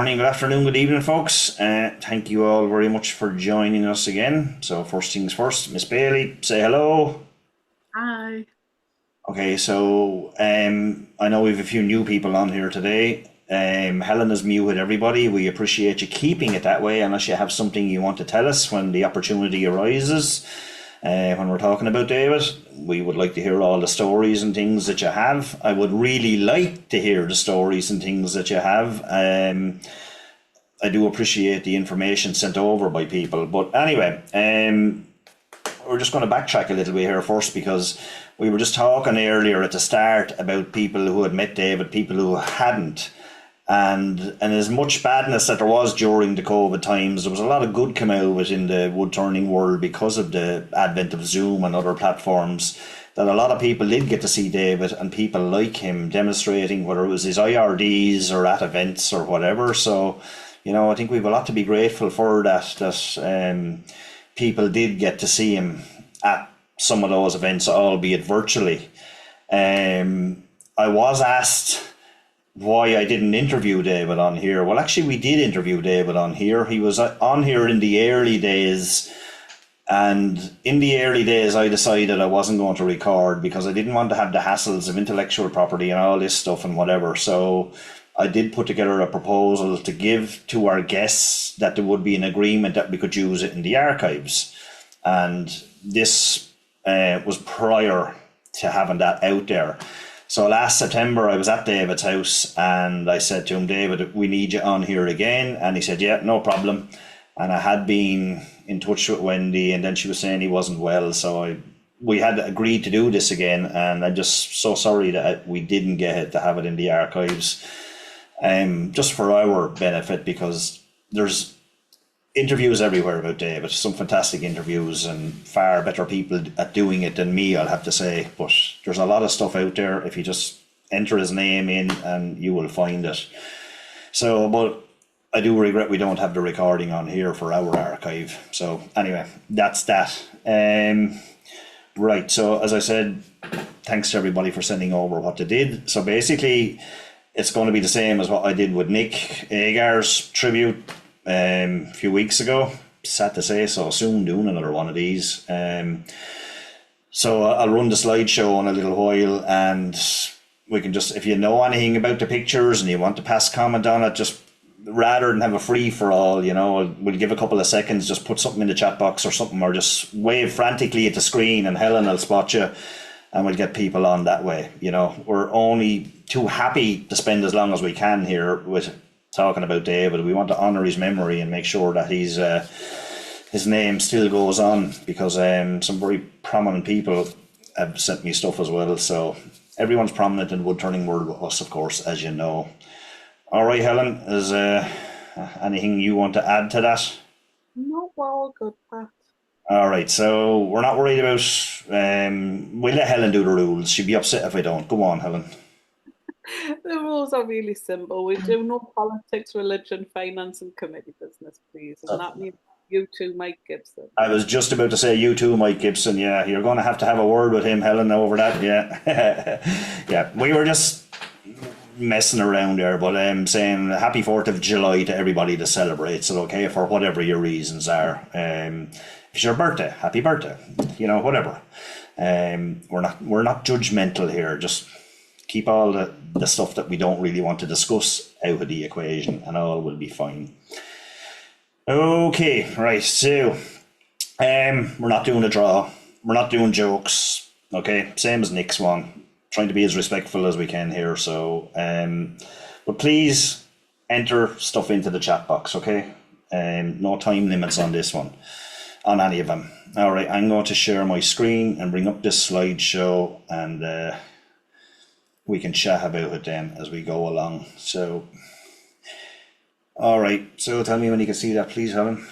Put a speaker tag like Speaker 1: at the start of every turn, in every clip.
Speaker 1: morning, good afternoon, good evening, folks. Thank you all very much for joining us again. So first things first, Miss Bailey, say hello.
Speaker 2: Hi.
Speaker 1: Okay, so I know we have a few new people on here today. Helen has muted everybody. We appreciate you keeping it that way unless you have something you want to tell us when the opportunity arises. When we're talking about David, we would like to hear all the stories and things that you have. I would really like to hear the stories and things that you have. I do appreciate the information sent over by people. But anyway, we're just going to backtrack a little bit here first because we were just talking earlier at the start about people who had met David, people who hadn't. And as much badness that there was during the COVID times, there was a lot of good come out of it in the wood turning world because of the advent of Zoom and other platforms, that a lot of people did get to see David and people like him demonstrating, whether it was his IRDs or at events or whatever. So, I think we have a lot to be grateful for that people did get to see him at some of those events, albeit virtually. I was asked why I didn't interview David on here. Well, actually, we did interview David on here. He was on here in the early days. And in the early days, I decided I wasn't going to record because I didn't want to have the hassles of intellectual property and all this stuff and whatever. So I did put together a proposal to give to our guests that there would be an agreement that we could use it in the archives. And this was prior to having that out there. So last September, I was at David's house and I said to him, David, we need you on here again. And he said, yeah, no problem. And I had been in touch with Wendy and then she was saying he wasn't well. So we had agreed to do this again. And I'm just so sorry that we didn't get it to have it in the archives, just for our benefit, because there's interviews everywhere about David, some fantastic interviews and far better people at doing it than me, I'll have to say. But there's a lot of stuff out there if you just enter his name in and you will find it. So, but I do regret we don't have the recording on here for our archive. So anyway, that's that. Right, so as I said, thanks to everybody for sending over what they did. So basically, it's going to be the same as what I did with Nick Agar's tribute a few weeks ago. Sad to say, so soon doing another one of these. So I'll run the slideshow in a little while, and we can just, if you know anything about the pictures and you want to pass comment on it, just rather than have a free for all, we'll give a couple of seconds, just put something in the chat box or something, or just wave frantically at the screen and Helen will spot you and we'll get people on that way. We're only too happy to spend as long as we can here with talking about David. We want to honour his memory and make sure that his name still goes on, because some very prominent people have sent me stuff as well. So everyone's prominent in wood turning world with us, of course, as you know. All right, Helen, is anything you want to add to that?
Speaker 2: No, we're all good, Pat.
Speaker 1: All right, so we're not worried about. We'll let Helen do the rules. She'd be upset if I don't. Go on, Helen.
Speaker 2: The rules are really simple. We do no politics, religion, finance, and committee business, please. And that means you too, Mike Gibson.
Speaker 1: I was just about to say you too, Mike Gibson. Yeah, you're going to have a word with him, Helen, over that. Yeah, yeah. We were just messing around there, but I'm saying happy 4th of July to everybody that celebrates it. Okay, for whatever your reasons are. If it's your birthday, happy birthday. Whatever. We're not judgmental here. Just keep all the stuff that we don't really want to discuss out of the equation and all will be fine. Okay, right, so we're not doing a draw. We're not doing jokes. Okay, same as Nick's one. Trying to be as respectful as we can here. So, but please enter stuff into the chat box, okay? No time limits on this one, on any of them. All right, I'm going to share my screen and bring up this slideshow and we can chat about it then as we go along. So, all right. So tell me when you can see that, please, Helen.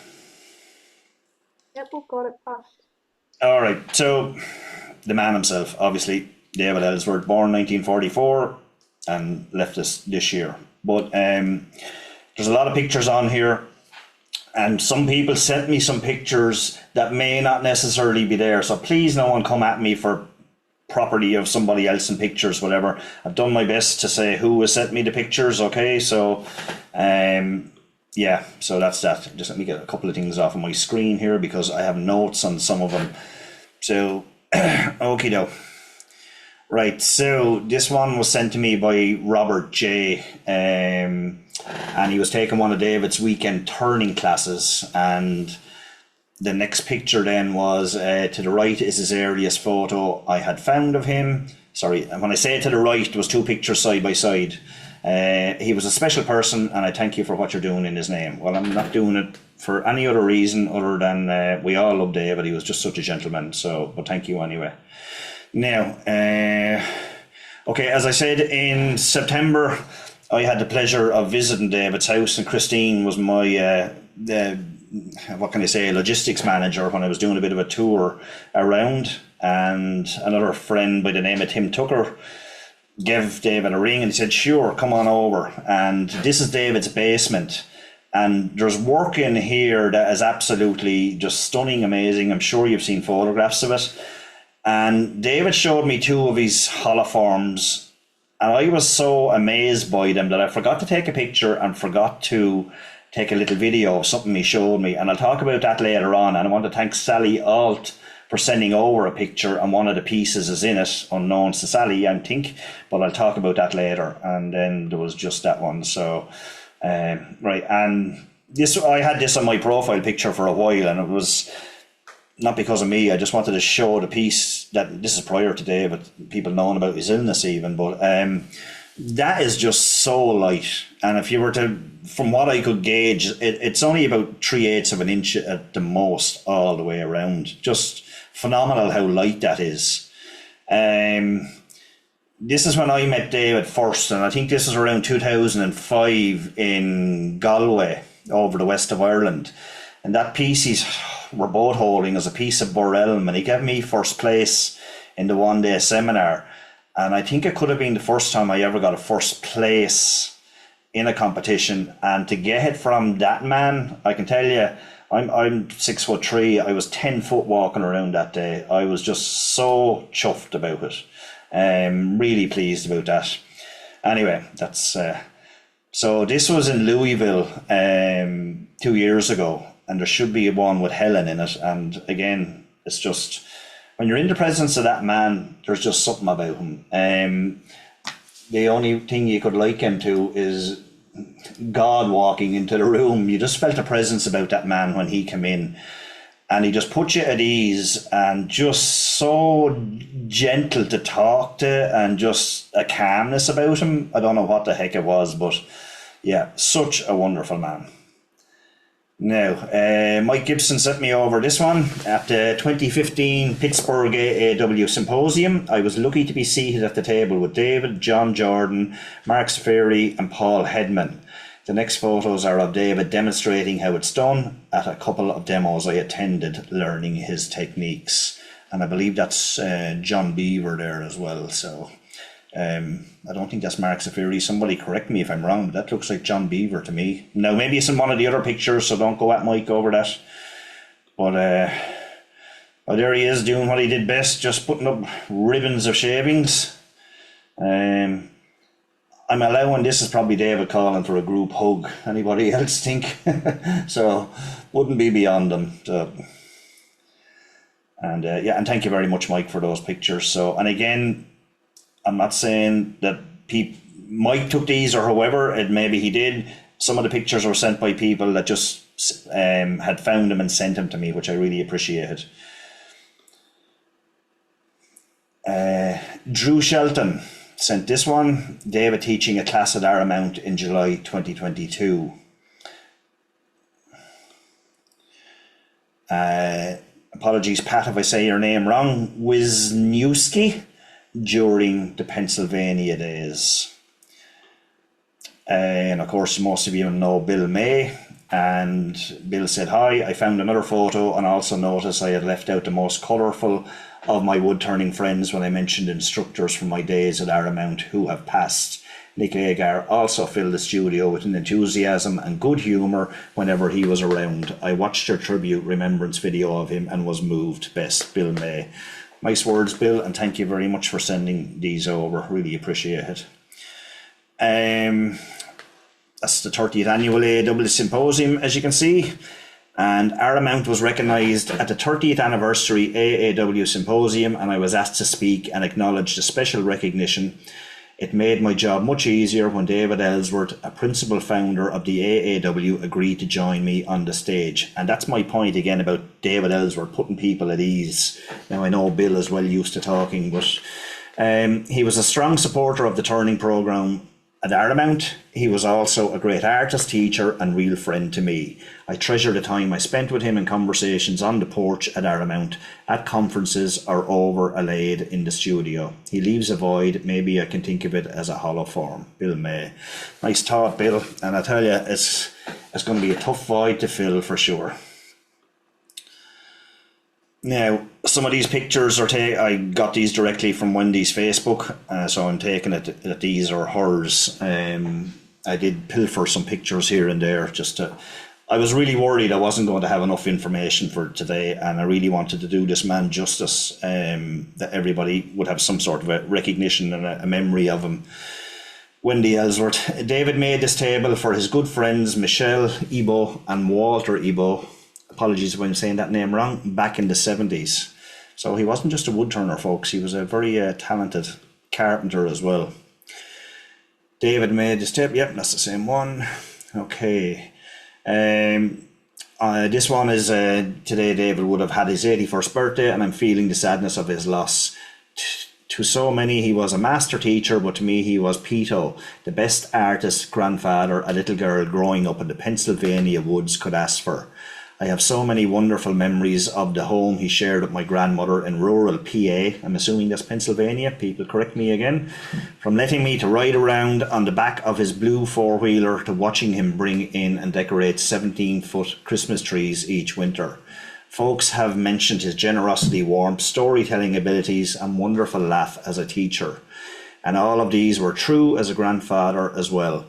Speaker 2: Yep, we've got it, Pat.
Speaker 1: All right. So the man himself, obviously, David Ellsworth, born 1944 and left us this year. But there's a lot of pictures on here. And some people sent me some pictures that may not necessarily be there. So please no one come at me for property of somebody else in pictures, whatever. I've done my best to say who has sent me the pictures, okay? So, yeah, so that's that. Just let me get a couple of things off of my screen here because I have notes on some of them. So, okie doke. Right, so this one was sent to me by Robert J. And he was taking one of David's weekend turning classes, and the next picture then was to the right is his earliest photo I had found of him. Sorry, when I say to the right, there was two pictures side by side. He was a special person, and I thank you for what you're doing in his name. Well, I'm not doing it for any other reason other than we all love David. He was just such a gentleman. So, but thank you anyway. Now, okay, as I said, in September, I had the pleasure of visiting David's house, and Christine was my what can I say, logistics manager when I was doing a bit of a tour around, and another friend by the name of Tim Tucker gave David a ring and he said, sure, come on over. And this is David's basement, and there's work in here that is absolutely just stunning, amazing. I'm sure you've seen photographs of it. And David showed me two of his holoforms, and I was so amazed by them that I forgot to take a picture and forgot to take a little video of something he showed me, and I'll talk about that later on. And I want to thank Sally Alt for sending over a picture, and one of the pieces is in it, unknown to Sally, I think, but I'll talk about that later. And then there was just that one. So, right, and this, I had this on my profile picture for a while, and it was not because of me. I just wanted to show the piece that this is prior to David, people knowing about his illness even, but that is just so light. And if you were to, from what I could gauge, it's only about 3/8 of an inch at the most all the way around. Just phenomenal how light that is. This is when I met David first, and I think this was around 2005 in Galway, over the west of Ireland. And that piece we're both holding is a piece of Borelm, and he gave me first place in the one-day seminar. And I think it could have been the first time I ever got a first place in a competition. And to get it from that man, I can tell you, I'm 6'3". I was 10 foot walking around that day. I was just so chuffed about it. Really pleased about that. Anyway, that's so this was in Louisville 2 years ago, and there should be one with Helen in it. And again, it's just, when you're in the presence of that man, there's just something about him. The only thing you could liken to is God walking into the room. You just felt a presence about that man when he came in, and he just put you at ease, and just so gentle to talk to, and just a calmness about him. I don't know what the heck it was, but yeah, such a wonderful man. Now, Mike Gibson sent me over this one. At the 2015 Pittsburgh AAW Symposium, I was lucky to be seated at the table with David, John Jordan, Mark Safari and Paul Hedman. The next photos are of David demonstrating how it's done at a couple of demos I attended, learning his techniques. And I believe that's John Beaver there as well. So I don't think that's Mark Safari. Somebody correct me if I'm wrong, but that looks like John Beaver to me. Now, maybe it's in one of the other pictures, so don't go at Mike over that. But well, there he is doing what he did best, just putting up ribbons of shavings. I'm allowing this is probably David calling for a group hug. Anybody else think? So, wouldn't be beyond them. So, and yeah, and thank you very much, Mike, for those pictures. So, and again, I'm not saying that Mike took these or whoever, and maybe he did. Some of the pictures were sent by people that just had found them and sent them to me, which I really appreciated. Drew Shelton sent this one. David teaching a class at Aramount in July 2022. Apologies, Pat, if I say your name wrong. Wisniewski, during the Pennsylvania days. And of course, most of you know Bill May. And Bill said, hi, I found another photo and also noticed I had left out the most colourful of my wood-turning friends when I mentioned instructors from my days at Aramount who have passed. Nick Agar also filled the studio with an enthusiasm and good humour whenever he was around. I watched your tribute remembrance video of him and was moved. Best, Bill May. Nice words, Bill, and thank you very much for sending these over. Really appreciate it. That's the 30th annual AAW Symposium, as you can see. And our amount was recognised at the 30th anniversary AAW Symposium, and I was asked to speak and acknowledge the special recognition. It made my job much easier when David Ellsworth, a principal founder of the AAW, agreed to join me on the stage. And that's my point again about David Ellsworth putting people at ease. Now, I know Bill is well used to talking, but he was a strong supporter of the turning programme at Aramount. He was also a great artist, teacher and real friend to me. I treasure the time I spent with him in conversations on the porch at Aramount, at conferences or over a lathe in the studio. He leaves a void, maybe I can think of it as a hollow form. Bill May. Nice thought, Bill, and I tell you, it's going to be a tough void to fill for sure. Now, some of these pictures are I got these directly from Wendy's Facebook, so I'm taking it that these are hers. I did pilfer some pictures here and there I was really worried I wasn't going to have enough information for today, and I really wanted to do this man justice, that everybody would have some sort of a recognition and a memory of him. Wendy Ellsworth. David made this table for his good friends Michelle Ebo and Walter Ebo. Apologies if I'm saying that name wrong, back in the 70s. So he wasn't just a wood turner, folks. He was a very talented carpenter as well. David made this table. Yep, that's the same one. Okay. This one is today David would have had his 81st birthday, and I'm feeling the sadness of his loss. To so many, he was a master teacher, but to me, he was Pito, the best artist grandfather a little girl growing up in the Pennsylvania woods could ask for. I have so many wonderful memories of the home he shared with my grandmother in rural PA. I'm assuming that's Pennsylvania. People correct me again. From letting me to ride around on the back of his blue four-wheeler to watching him bring in and decorate 17-foot Christmas trees each winter. Folks have mentioned his generosity, warmth, storytelling abilities and wonderful laugh as a teacher. And all of these were true as a grandfather as well.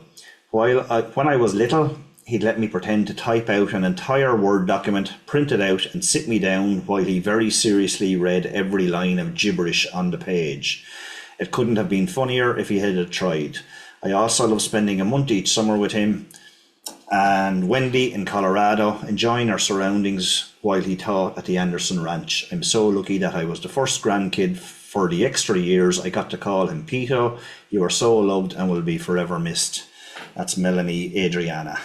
Speaker 1: When I was little, he'd let me pretend to type out an entire Word document, print it out and sit me down while he very seriously read every line of gibberish on the page. It couldn't have been funnier if he had tried. I also love spending a month each summer with him and Wendy in Colorado, enjoying our surroundings while he taught at the Anderson Ranch. I'm so lucky that I was the first grandkid for the extra years I got to call him Pito. You are so loved and will be forever missed. That's Melanie Adriana.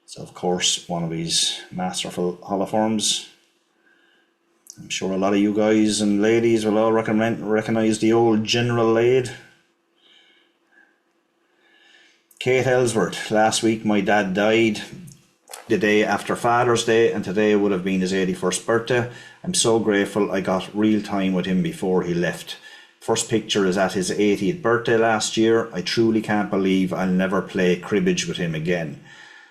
Speaker 1: So, of course, one of these masterful holoforms. I'm sure a lot of you guys and ladies will all recognise the old General lathe. Kate Ellsworth. Last week my dad died the day after Father's Day, and today would have been his 81st birthday. I'm so grateful I got real time with him before he left. First picture is at his 80th birthday last year. I truly can't believe I'll never play cribbage with him again.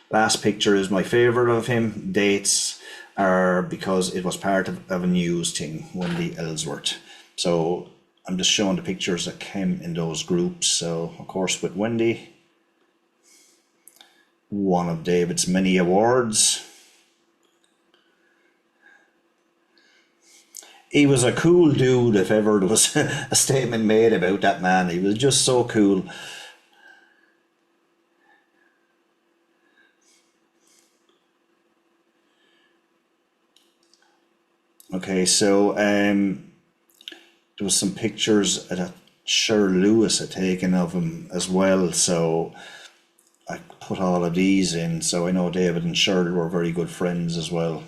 Speaker 1: Last picture is my favourite of him. Dates are because it was part of a news thing, Wendy Ellsworth. So I'm just showing the pictures that came in those groups. So, of course, with Wendy, one of David's many awards. He was a cool dude, if ever there was a statement made about that man. He was just so cool. Okay, so there was some pictures that Sher Lewis had taken of him as well, so I put all of these in. So I know David and Sher were very good friends as well.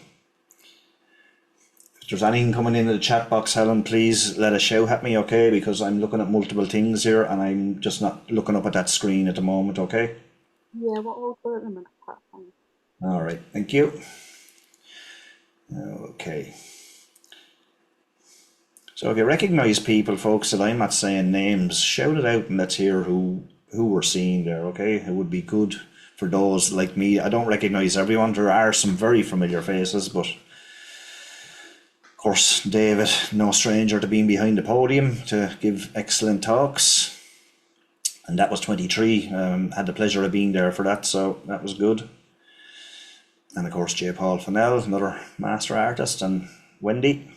Speaker 1: If there's anything coming into the chat box, Helen, please let a shout at me, okay? Because I'm looking at multiple things here and I'm just not looking up at that screen at the moment, okay?
Speaker 2: Yeah, what will do in a minute, Pat?
Speaker 1: All right, thank you. Okay. So if you recognise people, folks, that I'm not saying names, shout it out and let's hear who we're seeing there, okay? It would be good for those like me. I don't recognise everyone. There are some very familiar faces, but of course, David, no stranger to being behind the podium to give excellent talks. And that was 23. Had the pleasure of being there for that, so that was good. And of course, J. Paul Fennell, another master artist, and Wendy.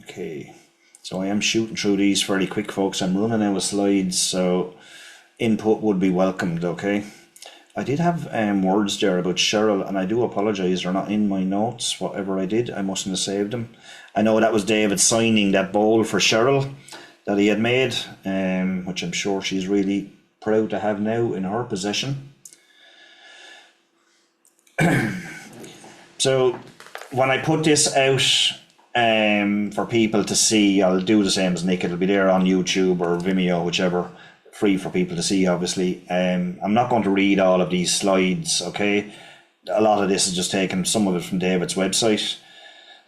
Speaker 1: Okay, so I am shooting through these fairly quick, folks. I'm running out of slides, so input would be welcomed, okay? I did have words there about Cheryl, and I do apologise, they're not in my notes. Whatever I did, I mustn't have saved them. I know that was David signing that bowl for Cheryl that he had made, which I'm sure she's really proud to have now in her possession. So when I put this out for people to see, I'll do the same as Nick. It'll be there on YouTube or Vimeo, whichever, free for people to see, obviously. I'm not going to read all of these slides, okay? A lot of this is just taken, some of it from David's website.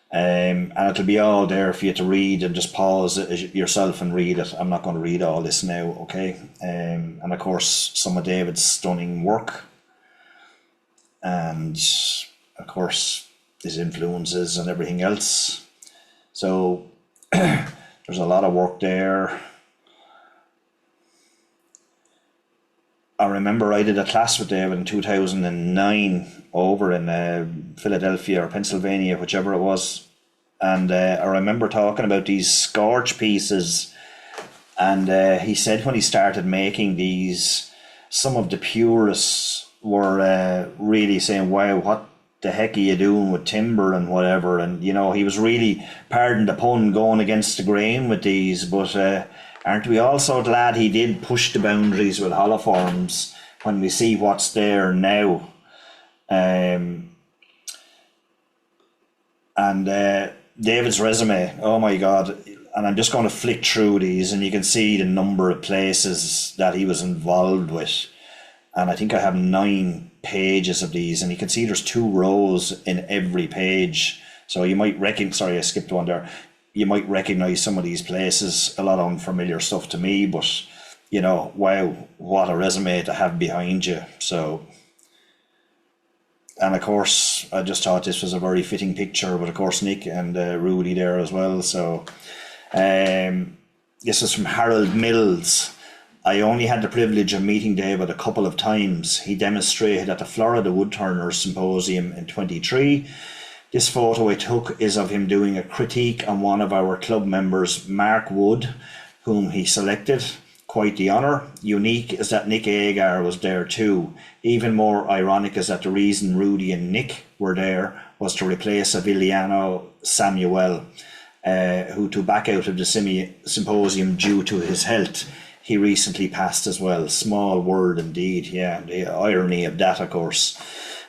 Speaker 1: And it'll be all there for you to read and just pause it yourself and read it. I'm not going to read all this now, okay? And of course, some of David's stunning work. And of course, his influences and everything else. So there's a lot of work there. I remember I did a class with David in 2009 over in Philadelphia or Pennsylvania, whichever it was. And I remember talking about these scorch pieces. And he said when he started making these, some of the purists were really saying, wow, what the heck are you doing with timber and whatever? And, you know, he was really, pardon the pun, going against the grain with these. But aren't we all so glad he did push the boundaries with holoforms when we see what's there now? And David's resume, oh my God. And I'm just going to flick through these and you can see the number of places that he was involved with. And I think I have 9 pages of these, and you can see there's 2 rows in every page. So you might sorry, I skipped one there. You might recognize some of these places, a lot of unfamiliar stuff to me, but you know, wow, what a resume to have behind you. So, and of course, I just thought this was a very fitting picture, but of course, Nick and Rudy there as well. So, this is from Harold Mills. I only had the privilege of meeting David a couple of times. He demonstrated at the Florida Woodturners Symposium in 23. This photo I took is of him doing a critique on one of our club members, Mark Wood, whom he selected. Quite the honour. Unique is that Nick Agar was there too. Even more ironic is that the reason Rudy and Nick were there was to replace Aviliano Samuel, who to back out of the symposium due to his health. He recently passed as well. Small world indeed. Yeah, the irony of that, of course.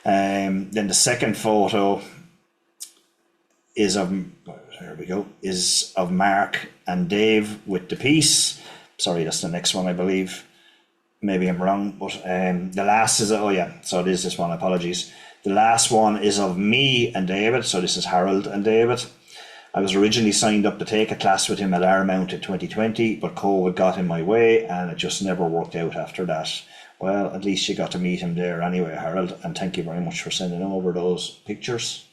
Speaker 1: Then the second photo is of, there we go, is of Mark and Dave with the piece. Sorry, that's the next one, I believe. Maybe I'm wrong, but the last is, oh yeah, so it is this one, apologies. The last one is of me and David, so this is Harold and David. I was originally signed up to take a class with him at Armount in 2020, but COVID got in my way and it just never worked out after that. Well, at least you got to meet him there anyway, Harold, and thank you very much for sending over those pictures.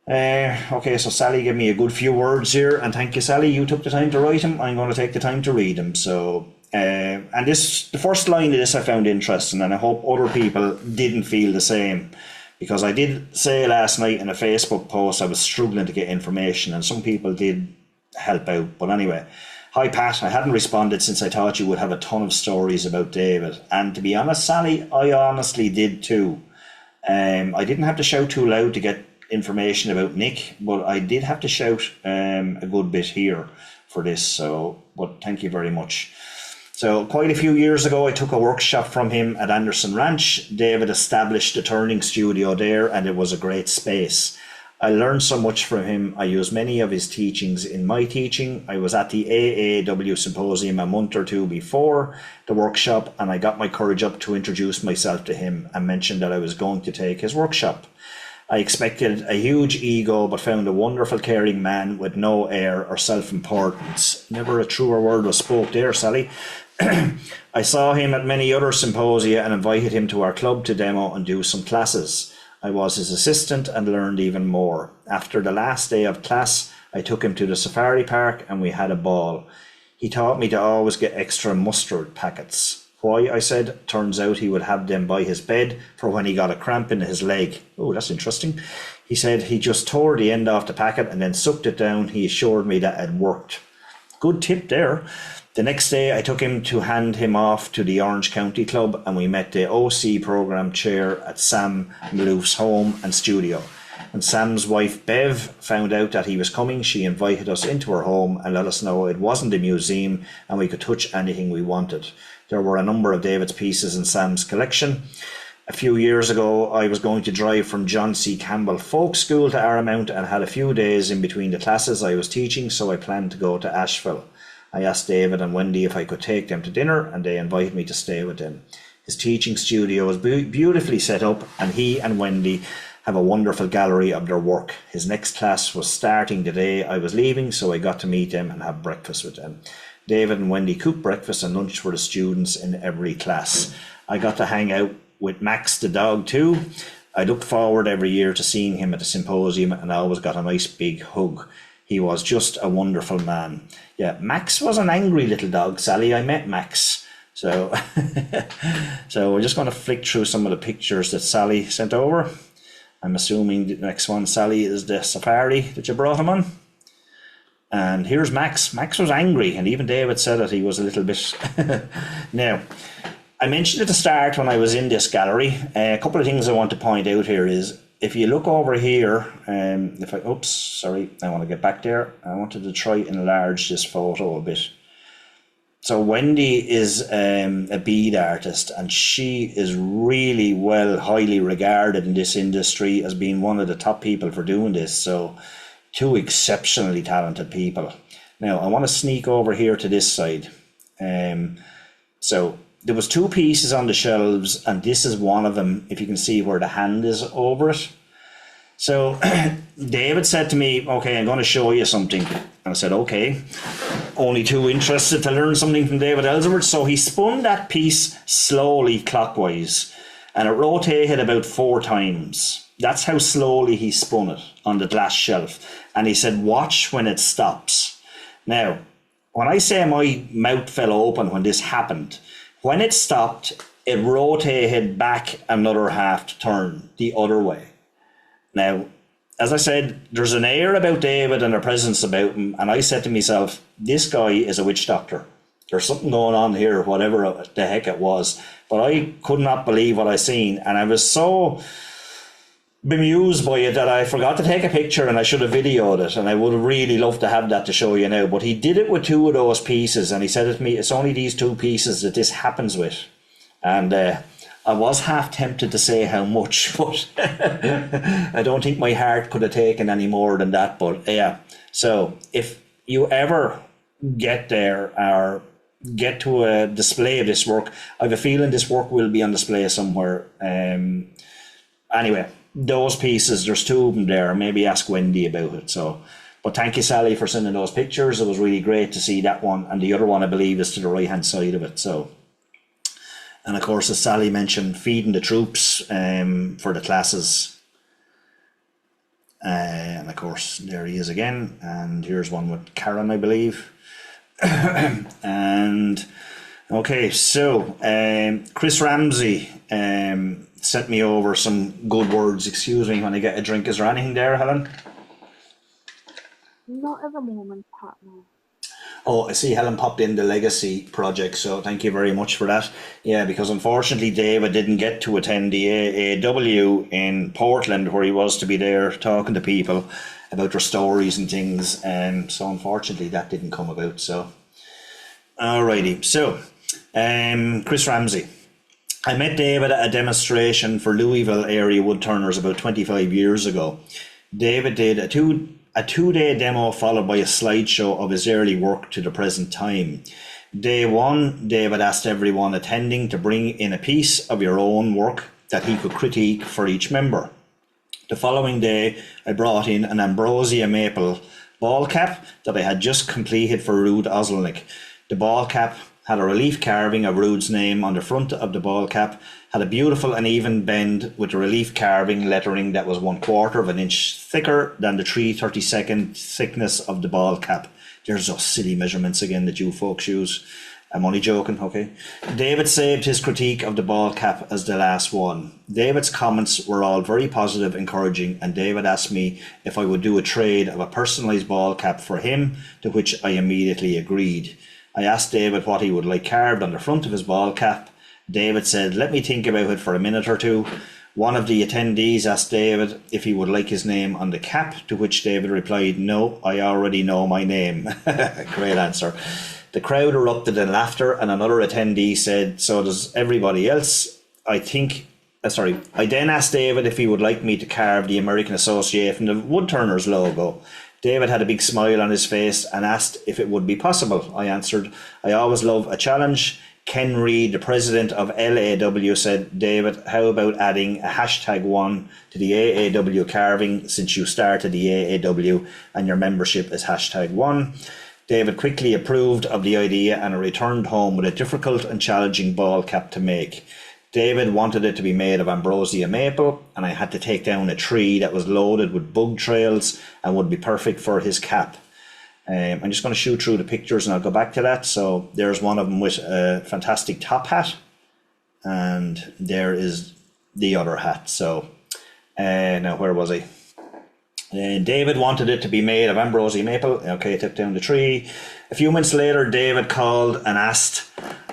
Speaker 1: Okay, so Sally gave me a good few words here, and thank you, Sally. You took the time to write them. I'm going to take the time to read them. So, and this, the first line of this I found interesting, and I hope other people didn't feel the same. Because I did say last night in a Facebook post I was struggling to get information, and some people did help out. But anyway, hi Pat, I hadn't responded since I thought you would have a ton of stories about David. And to be honest, Sally, I honestly did too. I didn't have to shout too loud to get information about Nick, but I did have to shout a good bit here for this. So, but thank you very much. So quite a few years ago, I took a workshop from him at Anderson Ranch. David established a turning studio there, and it was a great space. I learned so much from him. I used many of his teachings in my teaching. I was at the AAW symposium a month or 2 before the workshop, and I got my courage up to introduce myself to him and mentioned that I was going to take his workshop. I expected a huge ego, but found a wonderful, caring man with no air or self-importance. Never a truer word was spoke there, Sally. I saw him at many other symposia and invited him to our club to demo and do some classes. I was his assistant and learned even more. After the last day of class, I took him to the safari park and we had a ball. He taught me to always get extra mustard packets. Why, I said. Turns out he would have them by his bed for when he got a cramp in his leg. Oh, that's interesting. He said he just tore the end off the packet and then sucked it down. He assured me that it worked. Good tip there. The next day I took him to hand him off to the Orange County Club, and we met the OC programme chair at Sam Malouf's home and studio. When Sam's wife Bev found out that he was coming, she invited us into her home and let us know it wasn't a museum and we could touch anything we wanted. There were a number of David's pieces in Sam's collection. A few years ago, I was going to drive from John C. Campbell Folk School to Aramount and had a few days in between the classes I was teaching, so I planned to go to Asheville. I asked David and Wendy if I could take them to dinner, and they invited me to stay with them. His teaching studio was beautifully set up, and he and Wendy have a wonderful gallery of their work. His next class was starting the day I was leaving, so I got to meet them and have breakfast with them. David and Wendy cooked breakfast and lunch for the students in every class. I got to hang out with Max the dog too. I look forward every year to seeing him at the symposium, and I always got a nice big hug. He was just a wonderful man. Yeah, Max was an angry little dog, Sally. I met Max. So, so we're just going to flick through some of the pictures that Sally sent over. I'm assuming the next one, Sally, is the safari that you brought him on. And here's Max. Max was angry, and even David said that he was a little bit... Now, I mentioned at the start when I was in this gallery, a couple of things I want to point out here is, if you look over here, I want to get back there. I wanted to try and enlarge this photo a bit. So Wendy is a bead artist, and she is really highly regarded in this industry as being one of the top people for doing this. So two exceptionally talented people. Now I want to sneak over here to this side. So there was two pieces on the shelves, and this is one of them, if you can see where the hand is over it. So David said to me, okay, I'm going to show you something. And I said, okay. Only too interested to learn something from David Ellsworth. So he spun that piece slowly clockwise, and it rotated about 4 times. That's how slowly he spun it on the glass shelf. And he said, watch when it stops. Now, when I say my mouth fell open when this happened, when it stopped, it rotated back another half turn the other way. Now, as I said, there's an air about David and a presence about him, and I said to myself, this guy is a witch doctor. There's something going on here, whatever the heck it was. But I could not believe what I seen, and I was so bemused by it that I forgot to take a picture, and I should have videoed it, and I would have really loved to have that to show you now. But he did it with 2 of those pieces, and he said to me, it's only these 2 pieces that this happens with. And I was half tempted to say how much, but I don't think my heart could have taken any more than that. But yeah, so if you ever get there or get to a display of this work, I have a feeling this work will be on display somewhere. Anyway, those pieces, there's 2 of them there. Maybe ask Wendy about it. So, but thank you, Sally, for sending those pictures. It was really great to see that one, and the other one I believe is to the right hand side of it. So. And of course, as Sally mentioned, feeding the troops for the classes. And of course, there he is again. And here's one with Karen, I believe. And okay, so Chris Ramsey sent me over some good words. Excuse me when I get a drink. Is there anything there, Helen?
Speaker 2: Not at the moment, Pat, no.
Speaker 1: Oh, I see Helen popped in the Legacy project, so thank you very much for that. Yeah, because unfortunately David didn't get to attend the AAW in Portland, where he was to be there talking to people about their stories and things, so unfortunately that didn't come about. So, alrighty, so Chris Ramsey. I met David at a demonstration for Louisville area woodturners about 25 years ago. David did a two-day demo followed by a slideshow of his early work to the present time. Day 1, David asked everyone attending to bring in a piece of your own work that he could critique for each member. The following day, I brought in an ambrosia maple ball cap that I had just completed for Ruud Oselnik. The ball cap had a relief carving of Ruud's name on the front of the ball cap, had a beautiful and even bend with the relief carving lettering that was 1/4 of an inch thicker than the 3/32 thickness of the ball cap. There's those silly measurements again that you folks use. I'm only joking, okay? David saved his critique of the ball cap as the last one. David's comments were all very positive, encouraging, and David asked me if I would do a trade of a personalised ball cap for him, to which I immediately agreed. I asked David what he would like carved on the front of his ball cap. David said, let me think about it for a minute or two. One of the attendees asked David if he would like his name on the cap, to which David replied, no, I already know my name. Great answer. The crowd erupted in laughter, and another attendee said, so does everybody else. I then asked David if he would like me to carve the American Association of Woodturners logo. David had a big smile on his face and asked if it would be possible. I answered, I always love a challenge. Ken Reed, the president of LAW, said, David, how about adding a #1 to the AAW carving, since you started the AAW and your membership is #1? David quickly approved of the idea, and I returned home with a difficult and challenging ball cap to make. David wanted it to be made of ambrosia maple, and I had to take down a tree that was loaded with bug trails and would be perfect for his cap. I'm just going to shoot through the pictures and I'll go back to that. So there's one of them with a fantastic top hat, and there is the other hat. So now where was I? David wanted it to be made of ambrosia maple. Okay, I took down the tree. A few minutes later, David called and asked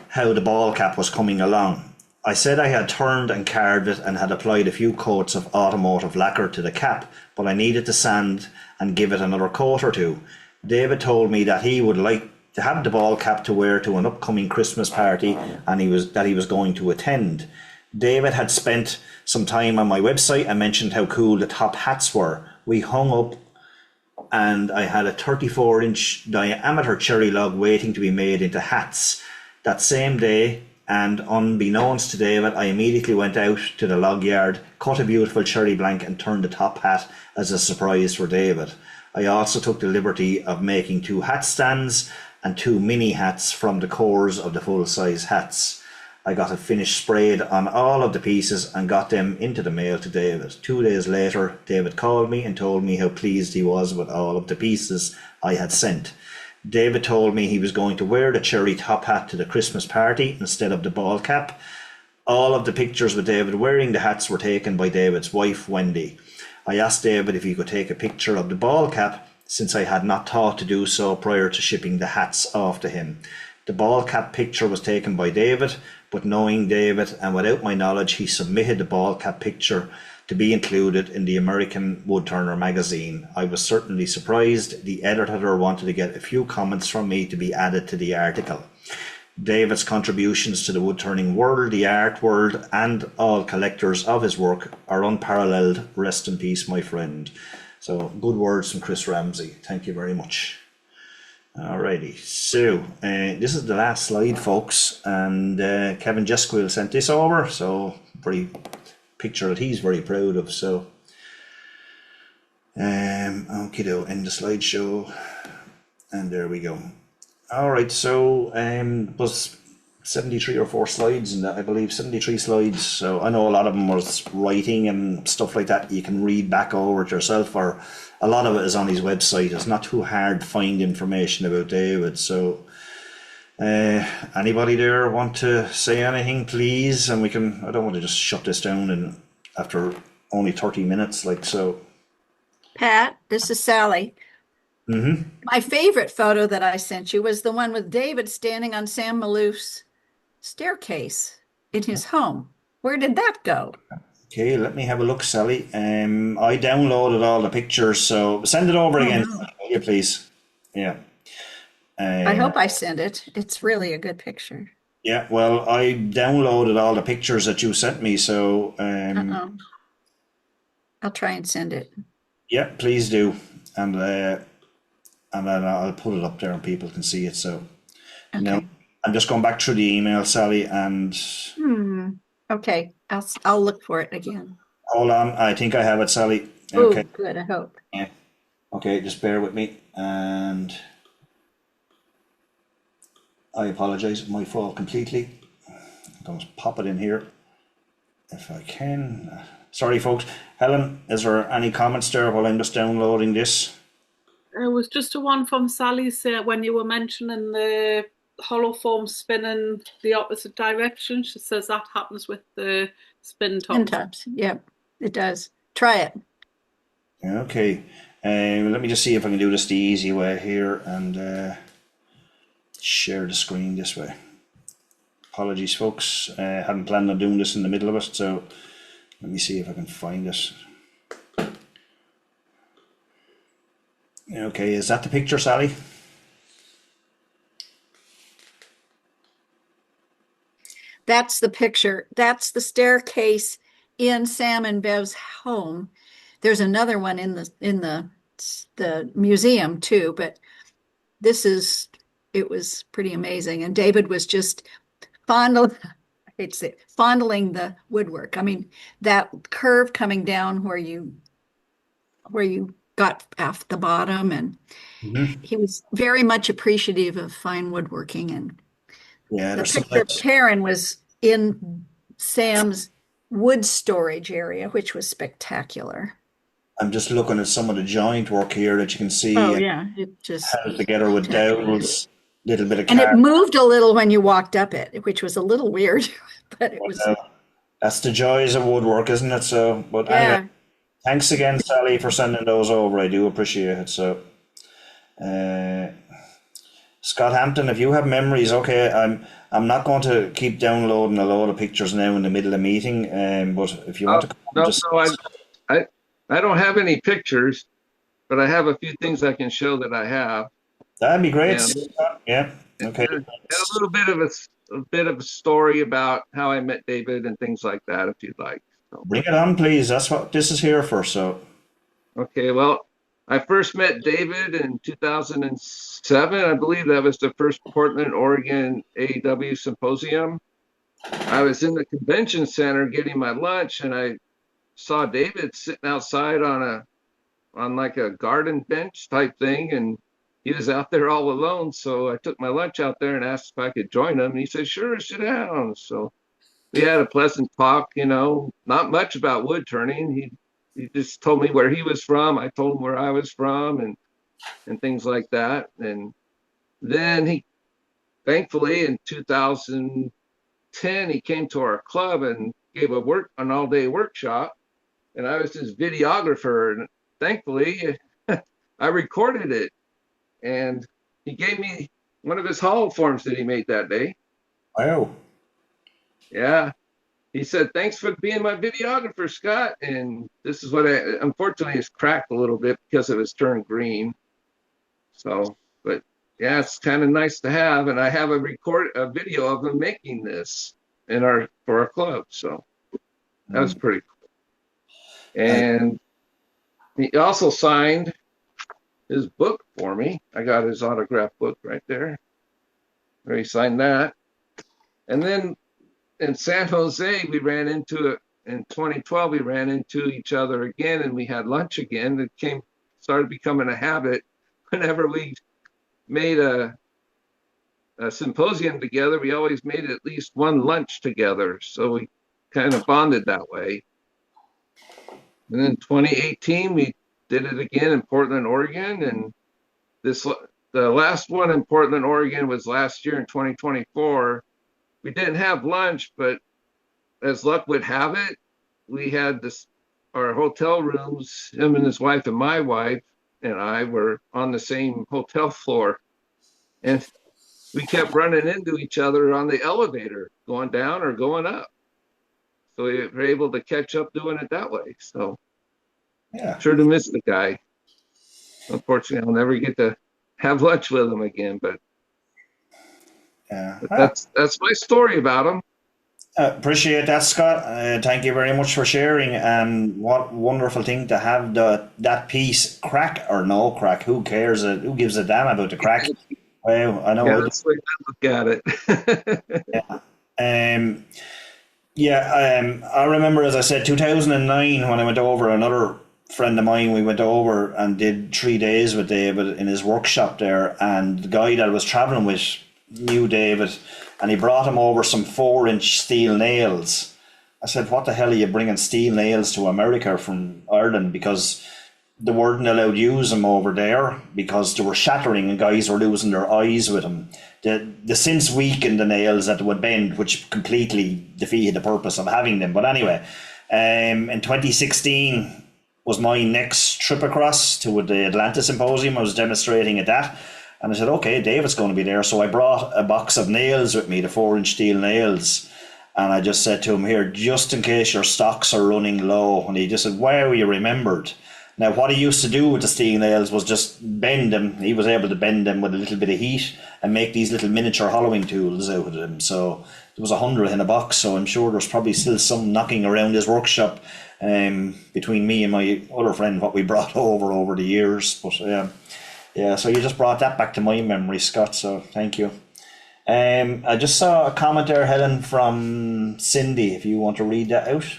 Speaker 1: how the ball cap was coming along. I said I had turned and carved it and had applied a few coats of automotive lacquer to the cap, but I needed to sand and give it another coat or two. David told me that he would like to have the ball cap to wear to an upcoming Christmas party, and he was going to attend. David had spent some time on my website and mentioned how cool the top hats were. We hung up, and I had a 34-inch diameter cherry log waiting to be made into hats that same day. And unbeknownst to David, I immediately went out to the log yard, cut a beautiful cherry blank, and turned the top hat as a surprise for David. I also took the liberty of making 2 hat stands and 2 mini hats from the cores of the full-size hats. I got it finished sprayed on all of the pieces and got them into the mail to David. 2 days later, David called me and told me how pleased he was with all of the pieces I had sent. David told me he was going to wear the cherry top hat to the Christmas party instead of the ball cap. All of the pictures with David wearing the hats were taken by David's wife, Wendy. I asked David if he could take a picture of the ball cap, since I had not thought to do so prior to shipping the hats off to him. The ball cap picture was taken by David, but knowing David and without my knowledge, he submitted the ball cap picture to be included in the American Woodturner magazine. I was certainly surprised. The editor wanted to get a few comments from me to be added to the article. David's contributions to the woodturning world, the art world, and all collectors of his work are unparalleled. Rest in peace, my friend. So, good words from Chris Ramsey. Thank you very much. Alrighty, so this is the last slide, folks, and Kevin Jesquill sent this over, so pretty picture that he's very proud of. So, okay, end the slideshow, and there we go. Alright, so was 73 or 4 slides in that, I believe, 73 slides. So I know a lot of them was writing and stuff like that. You can read back over it yourself, or a lot of it is on his website. It's not too hard to find information about David. So anybody there want to say anything, please? And we can, I don't want to just shut this down and after only 30 minutes, like so.
Speaker 3: Pat, this is Sally.
Speaker 1: Mm-hmm.
Speaker 3: My favorite photo that I sent you was the one with David standing on Sam Malouf's staircase in his home. Where did that go?
Speaker 1: Okay, let me have a look, Sally. I downloaded all the pictures, so send it over again,
Speaker 3: no.
Speaker 1: will you, please? Yeah.
Speaker 3: I hope I sent it. It's really a good picture.
Speaker 1: Yeah, well, I downloaded all the pictures that you sent me, so
Speaker 3: I'll try and send it.
Speaker 1: Yeah, please do, and then I'll put it up there and people can see it. So
Speaker 3: Okay.
Speaker 1: now I'm just going back through the email, Sally, and
Speaker 3: Okay, I'll look for it again.
Speaker 1: hold on. I think I have it, Sally.
Speaker 3: Oh,
Speaker 1: Okay.
Speaker 3: good. I hope.
Speaker 1: Yeah. Okay, just bear with me, and I apologize. My fault completely. I'm going to pop it in here if I can. Sorry, folks. Helen, is there any comments there while I'm just downloading this?
Speaker 2: It was just a one from Sally when you were mentioning the hollow form spinning the opposite direction. She says that happens with the spin
Speaker 3: Spin
Speaker 2: tops.
Speaker 3: tops. Yep, it does. Try it.
Speaker 1: Okay. Let me just see if I can do this the easy way here and share the screen this way. Apologies, folks. Hadn't planned on doing this in the middle of it, so let me see if I can find it. Okay, is that the picture, Sally?
Speaker 3: That's the picture. That's the staircase in Sam and Bev's home. There's another one in the museum too, but it was pretty amazing. And David was just fondling, I hate to say it, fondling the woodwork. I mean, that curve coming down where you got off the bottom, and he was very much appreciative of fine woodworking. And
Speaker 1: Yeah,
Speaker 3: the
Speaker 1: there's some
Speaker 3: picture of
Speaker 1: nice.
Speaker 3: Karen was in Sam's wood storage area, which was spectacular.
Speaker 1: I'm just looking at some of the joint work here that you can
Speaker 3: Oh
Speaker 1: see
Speaker 3: yeah, it just
Speaker 1: held together with
Speaker 3: spectacular.
Speaker 1: dowels, little bit of
Speaker 3: And it
Speaker 1: car.
Speaker 3: moved a little when you walked up it, which was a little weird, but it was,
Speaker 1: That's the joys of woodwork, isn't it? So, but anyway,
Speaker 3: yeah.
Speaker 1: thanks again, Sally, for sending those over. I do appreciate it. So, uh, Scott Hampton, if you have memories, okay, I'm not going to keep downloading a load of pictures now in the middle of the meeting. But if you want to come
Speaker 4: No,
Speaker 1: just
Speaker 4: I don't have any pictures, but I have a few things I can show that I have.
Speaker 1: that'd be great.
Speaker 4: And,
Speaker 1: Scott. Yeah. Okay.
Speaker 4: and a little bit of a story about how I met David and things like that, if you'd like. So,
Speaker 1: Bring it on, please. That's what this is here for. So,
Speaker 4: okay, well, I first met David in 2007. I believe that was the first Portland, Oregon AEW symposium. I was in the convention center getting my lunch, and I saw David sitting outside on like a garden bench type thing, and he was out there all alone. So I took my lunch out there and asked if I could join him, and he said, "Sure, sit down." So we had a pleasant talk, not much about wood turning. He just told me where he was from. I told him where I was from, and things like that. And then he, thankfully, in 2010, he came to our club and gave an all-day workshop. And I was his videographer, and thankfully, I recorded it. And he gave me one of his hollow forms that he made that day.
Speaker 1: wow.
Speaker 4: Yeah. He said, "Thanks for being my videographer, Scott." And this is what unfortunately, it's cracked a little bit because it was turned green. So, but yeah, it's kind of nice to have. And I have a video of him making this for our club. So that was pretty cool. And he also signed his book for me. I got his autographed book right there, where he signed that. And then in San Jose, we ran into it in 2012. We ran into each other again, and we had lunch again. It started becoming a habit. Whenever we made a symposium together, we always made at least one lunch together. So we kind of bonded that way. And then 2018, we did it again in Portland, Oregon. And the last one in Portland, Oregon was last year in 2024. We didn't have lunch, but as luck would have it, we had our hotel rooms, him and his wife and my wife and I were on the same hotel floor. And we kept running into each other on the elevator, going down or going up. So we were able to catch up doing it that way. So
Speaker 1: Yeah.
Speaker 4: sure to miss the guy. Unfortunately, I'll never get to have lunch with him again, but
Speaker 1: Yeah.
Speaker 4: that's my story about him.
Speaker 1: Appreciate that, Scott. Thank you very much for sharing. And what wonderful thing to have that piece crack or no crack. Who cares? Who gives a damn about the crack? Well, I know.
Speaker 4: Yeah, that's the way I look at it.
Speaker 1: I remember, as I said, 2009 when I went over. Another friend of mine, we went over and did 3 days with David in his workshop there. And the guy that I was traveling with knew David, and he brought him over some 4-inch steel nails. I said, "What the hell are you bringing steel nails to America from Ireland?" Because they weren't allowed to use them over there because they were shattering and guys were losing their eyes with them. The since weakened the nails that they would bend, which completely defeated the purpose of having them. But anyway, in 2016 was my next trip across to the Atlanta Symposium. I was demonstrating at that. And I said, okay, David's going to be there. So I brought a box of nails with me, the 4-inch steel nails. And I just said to him, here, just in case your stocks are running low. And he just said, wow, you remembered. Now, what he used to do with the steel nails was just bend them. He was able to bend them with a little bit of heat and make these little miniature hollowing tools out of them. So there was 100 in a box. So I'm sure there's probably still some knocking around his workshop between me and my other friend, what we brought over the years. But yeah, so you just brought that back to my memory, Scott. So thank you. I just saw a comment there, Helen, from Cindy, if you want to read that out.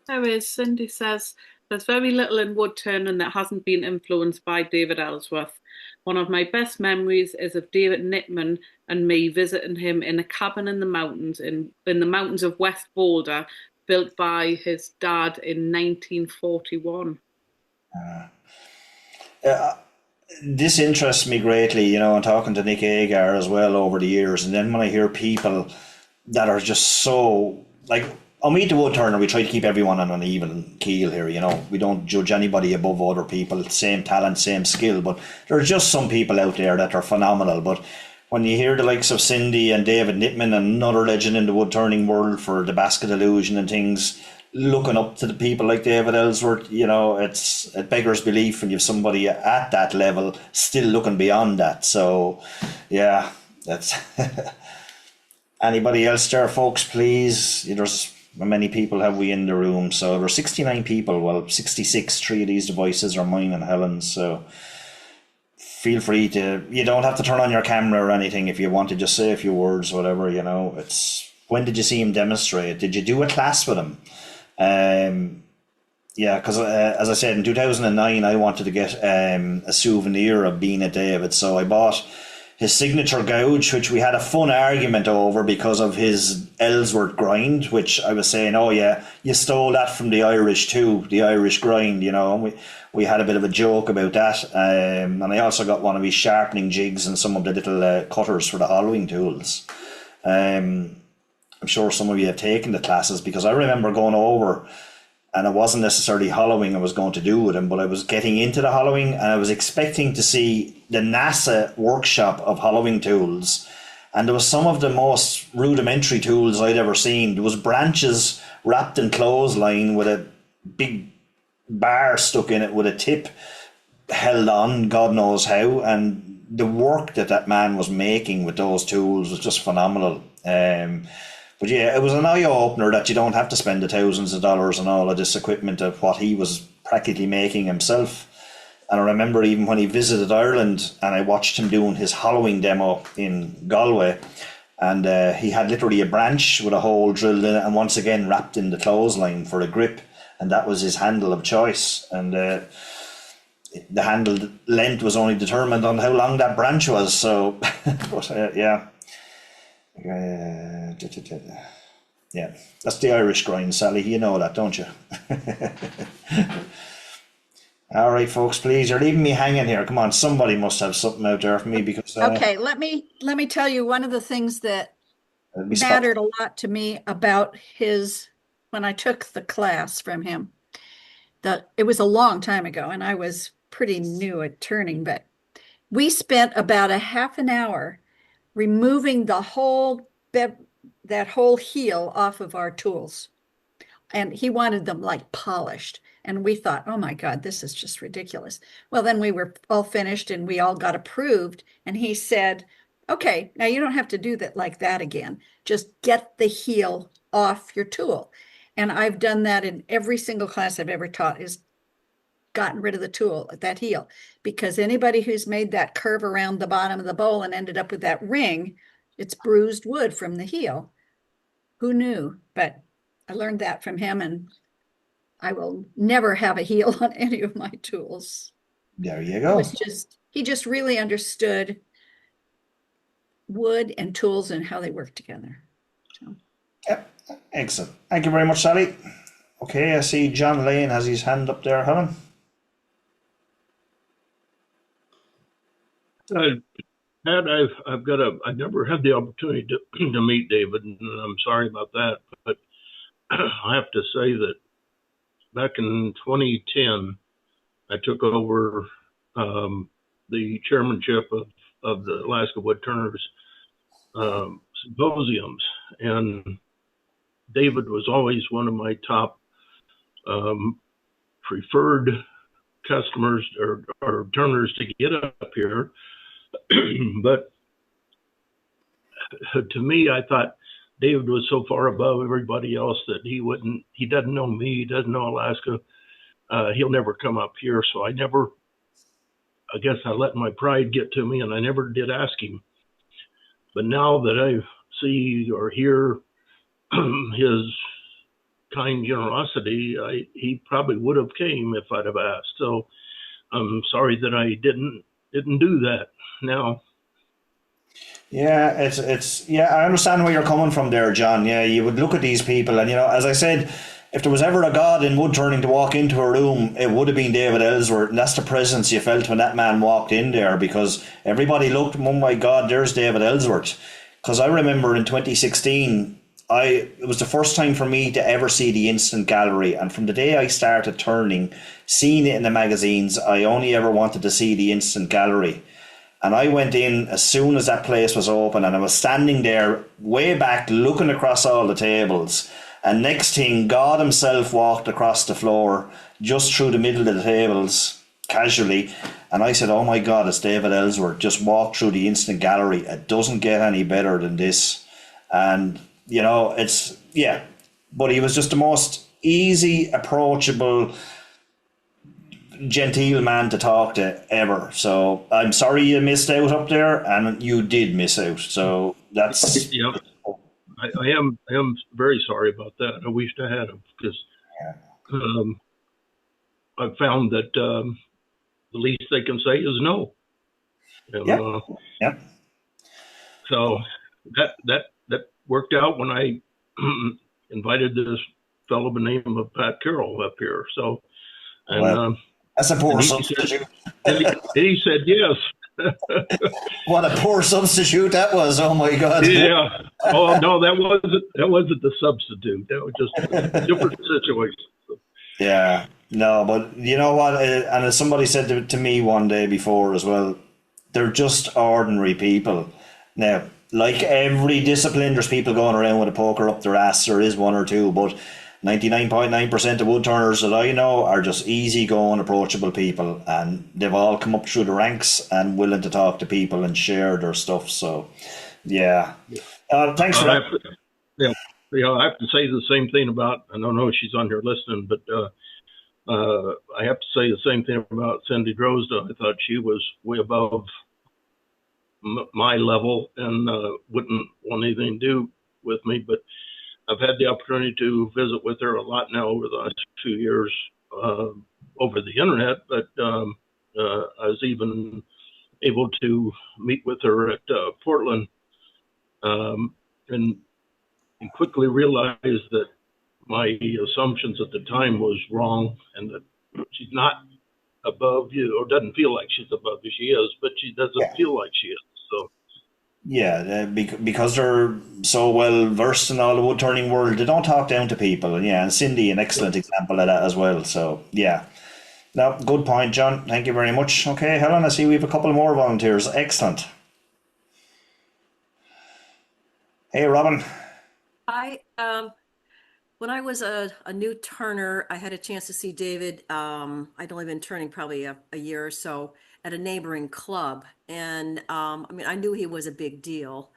Speaker 2: There is. Cindy says, there's very little in wood turning that hasn't been influenced by David Ellsworth. One of my best memories is of David Nitman and me visiting him in a cabin in the mountains, in the mountains of West Boulder, built by his dad in 1941.
Speaker 1: This interests me greatly, you know, and talking to Nick Agar as well over the years. And then when I hear people that are just so, like, on Meet the Wood Turner, we try to keep everyone on an even keel here, you know. We don't judge anybody above other people, same talent, same skill. But there's just some people out there that are phenomenal. But when you hear the likes of Cindy and David Nitman, another legend in the wood turning world for the basket illusion and things, looking up to the people like David Ellsworth, you know, it beggars belief when you have somebody at that level still looking beyond that. So, yeah, that's... Anybody else there, folks, please? There's how many people have we in the room? So there's 69 people. Well, 66, 3 of these devices are mine and Helen's. So feel free to... You don't have to turn on your camera or anything if you want to just say a few words, whatever, you know. It's... When did you see him demonstrate? Did you do a class with him? Yeah, because as I said, in 2009 I wanted to get a souvenir of being at David, so I bought his signature gouge, which we had a fun argument over because of his Ellsworth grind, which I was saying, oh yeah, you stole that from the Irish too, the Irish grind, you know, and we had a bit of a joke about that. And I also got one of his sharpening jigs and some of the little cutters for the hollowing tools. I'm sure some of you have taken the classes, because I remember going over and it wasn't necessarily hollowing I was going to do with him, but I was getting into the hollowing and I was expecting to see the NASA workshop of hollowing tools. And there was some of the most rudimentary tools I'd ever seen. There was branches wrapped in clothesline with a big bar stuck in it with a tip held on, God knows how. And the work that man was making with those tools was just phenomenal. But yeah, it was an eye-opener that you don't have to spend the thousands of dollars on all of this equipment of what he was practically making himself. And I remember even when he visited Ireland and I watched him doing his hollowing demo in Galway, and he had literally a branch with a hole drilled in it and once again wrapped in the clothesline for a grip, and that was his handle of choice. And the handle length was only determined on how long that branch was. So, but yeah. Yeah, that's the Irish grind, Sally. You know that, don't you? All right, folks, please. You're leaving me hanging here. Come on, somebody must have something out there for me, because
Speaker 3: okay, let me tell you one of the things that mattered a lot to me about when I took the class from him. It was a long time ago, and I was pretty new at turning, but we spent about a half an hour removing that whole heel off of our tools. And he wanted them like polished. And we thought, oh my God, this is just ridiculous. Well, then we were all finished and we all got approved. And he said, okay, now you don't have to do that like that again. Just get the heel off your tool. And I've done that in every single class I've ever taught, is gotten rid of the tool at that heel, because anybody who's made that curve around the bottom of the bowl and ended up with that ring, it's bruised wood from the heel. Who knew? But I learned that from him, and I will never have a heel on any of my tools.
Speaker 1: There you go.
Speaker 3: He just really understood wood and tools and how they work together. So.
Speaker 1: Yep, excellent. Thank you very much, Sally. Okay, I see John Lane has his hand up there, Helen.
Speaker 5: Uh, Pat, I never had the opportunity to, to meet David, and I'm sorry about that. But I have to say that back in 2010, I took over the chairmanship of the Alaska Woodturners symposiums, and David was always one of my top um, preferred customers or turners to get up here. But to me, I thought David was so far above everybody else that he doesn't know me, he doesn't know Alaska. He'll never come up here. So I guess I let my pride get to me and I never did ask him. But now that I see or hear his kind generosity, he probably would have came if I'd have asked. So I'm sorry that I didn't do that. Now,
Speaker 1: Yeah, it's yeah, I understand where you're coming from there, John. Yeah, you would look at these people, and as I said, if there was ever a god in wood turning to walk into a room, it would have been David Ellsworth, and that's the presence you felt when that man walked in there, because everybody looked, oh my God, there's David Ellsworth. Because I remember in 2016, it was the first time for me to ever see the instant gallery, and from the day I started turning, seeing it in the magazines, I only ever wanted to see the instant gallery. And I went in as soon as that place was open, and I was standing there way back looking across all the tables. And next thing, God himself walked across the floor just through the middle of the tables casually. And I said, oh my God, it's David Ellsworth. Just walked through the instant gallery. It doesn't get any better than this. And, yeah. But he was just the most easy, approachable, genteel man to talk to ever. So I'm sorry you missed out up there, and you did miss out. So that's
Speaker 5: yeah, I am very sorry about that. I wished I had him because um, I found that the least they can say is no. And,
Speaker 1: yeah, yeah,
Speaker 5: so that worked out when I invited this fellow by the name of Pat Carroll up here. So and
Speaker 1: well, that's a poor
Speaker 5: and
Speaker 1: substitute.
Speaker 5: he said yes.
Speaker 1: What a poor substitute that was. Oh my God.
Speaker 5: Yeah. Oh no, that wasn't the substitute. That was just a different situation.
Speaker 1: Yeah, no, but you know what? And as somebody said to me one day before as well, they're just ordinary people. Now, like every discipline, there's people going around with a poker up their ass. There is one or two, but 99.9% of wood turners that I know are just easygoing, approachable people, and they've all come up through the ranks and willing to talk to people and share their stuff. So, yeah. Thanks for that.
Speaker 5: Yeah, I have to say the same thing about. I don't know if she's on here listening, but I have to say the same thing about Cindy Drozda. I thought she was way above my level and wouldn't want anything to do with me. But I've had the opportunity to visit with her a lot now over the last few years over the internet. But I was even able to meet with her at Portland and quickly realized that my assumptions at the time was wrong and that she's not above you or doesn't feel like she's above you. She is, but she doesn't feel like she is. So
Speaker 1: Yeah, because they're so well versed in all the wood turning world, they don't talk down to people. And yeah, and Cindy, an excellent example of that as well. So yeah, no, good point, John. Thank you very much. Okay, Helen, I see we have a couple more volunteers. Excellent. Hey, Robin.
Speaker 6: I when I was a new turner, I had a chance to see David. I'd only been turning probably a year or so at a neighboring club, and I mean, I knew he was a big deal,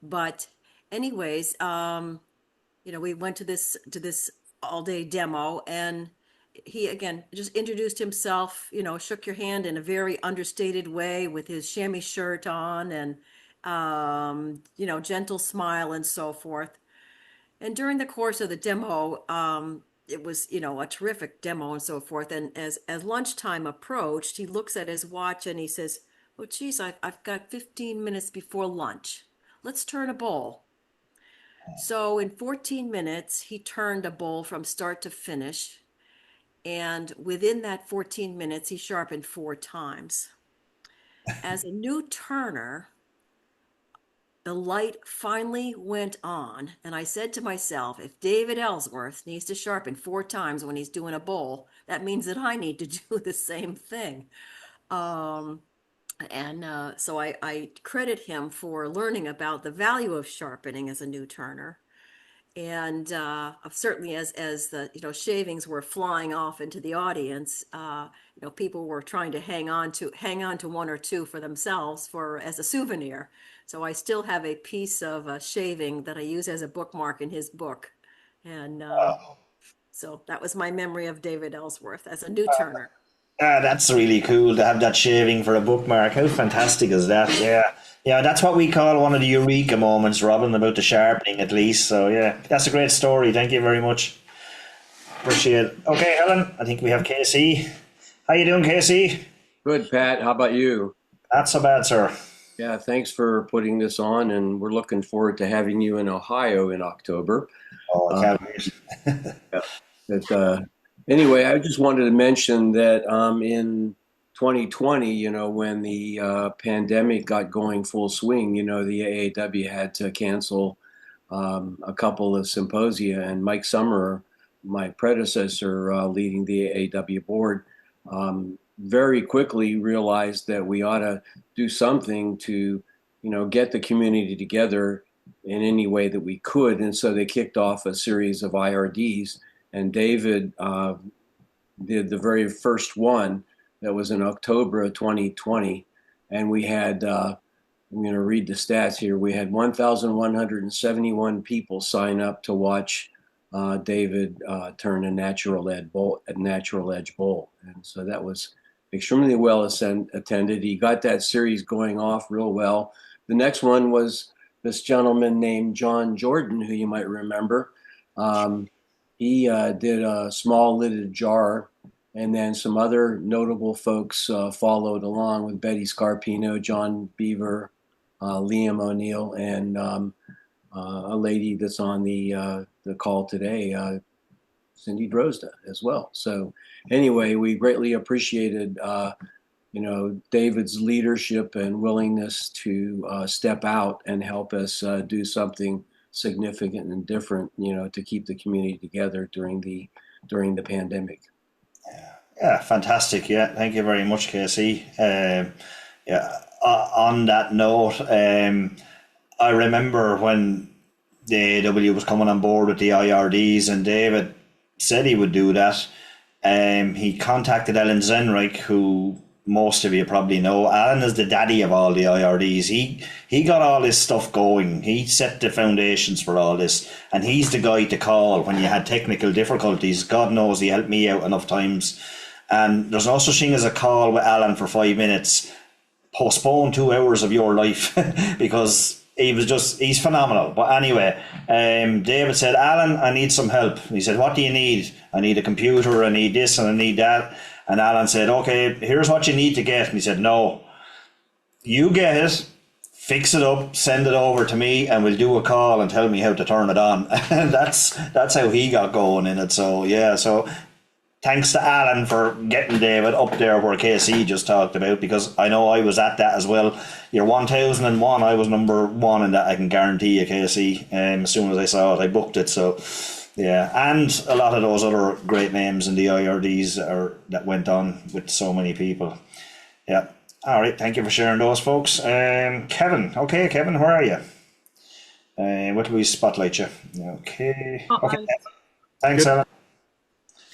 Speaker 6: but anyways, we went to this all day demo, and he again just introduced himself. Shook your hand in a very understated way with his chamois shirt on, and gentle smile and so forth. And during the course of the demo, it was, a terrific demo and so forth. And as lunchtime approached, he looks at his watch and he says, "Oh, geez, I've got 15 minutes before lunch. Let's turn a bowl." So in 14 minutes, he turned a bowl from start to finish. And within that 14 minutes, he sharpened 4 times. as a new turner, the light finally went on, and I said to myself, if David Ellsworth needs to sharpen 4 times when he's doing a bowl, that means that I need to do the same thing. So I credit him for learning about the value of sharpening as a new turner. And certainly as the shavings were flying off into the audience, people were trying to hang on to 1 or 2 for themselves as a souvenir. So I still have a piece of shaving that I use as a bookmark in his book. And so that was my memory of David Ellsworth as a new turner.
Speaker 1: That's really cool to have that shaving for a bookmark. How fantastic is that? Yeah. Yeah, that's what we call one of the eureka moments, Robin, about the sharpening at least. So yeah, that's a great story. Thank you very much. Appreciate it. Okay, Helen, I think we have KC. How you doing, KC?
Speaker 7: Good, Pat. How about you?
Speaker 1: Not so bad, sir.
Speaker 7: Yeah, thanks for putting this on, and we're looking forward to having you in Ohio in October.
Speaker 1: Oh, I can't wait.
Speaker 7: But anyway, I just wanted to mention that in 2020, when the pandemic got going full swing, the AAW had to cancel a couple of symposia, and Mike Summer, my predecessor leading the AAW board, very quickly realized that we ought to do something to, get the community together in any way that we could. And so they kicked off a series of IRDs, and David did the very first one that was in October of 2020. And we had, I'm going to read the stats here. We had 1,171 people sign up to watch David turn a natural edge bowl. And so that was extremely well attended. He got that series going off real well. The next one was this gentleman named John Jordan, who you might remember. He did a small lidded jar, and then some other notable folks followed along with Betty Scarpino, John Beaver, Liam O'Neill, and a lady that's on the call today, Cindy Drozda as well. So anyway, we greatly appreciated David's leadership and willingness to step out and help us do something significant and different, to keep the community together during the pandemic.
Speaker 1: Yeah, fantastic. Yeah, thank you very much, Casey. On that note, I remember when the AAW was coming on board with the IRDs, and David said he would do that. He contacted Alan Zenreich, who most of you probably know. Alan is the daddy of all the IRDs. He got all this stuff going. He set the foundations for all this, and he's the guy to call when you had technical difficulties. God knows he helped me out enough times. And there's no such thing as a call with Alan for 5 minutes. Postpone 2 hours of your life because he's phenomenal. But anyway, David said, Alan, I need some help. He said, what do you need? I need a computer, I need this and I need that. And Alan said, okay, here's what you need to get. And he said, no, you get it, fix it up, send it over to me, and we'll do a call and tell me how to turn it on. And that's how he got going in it. So yeah, so thanks to Alan for getting David up there where KC just talked about, because I know I was at that as well. You're 1001, I was number 1 in that, I can guarantee you, KC. As soon as I saw it, I booked it. So yeah, and a lot of those other great names in the IRDs that went on with so many people. Yeah. All right, thank you for sharing those, folks. Kevin. Okay, Kevin, where are you? What will we spotlight you? Okay. Okay. Thanks, Alan.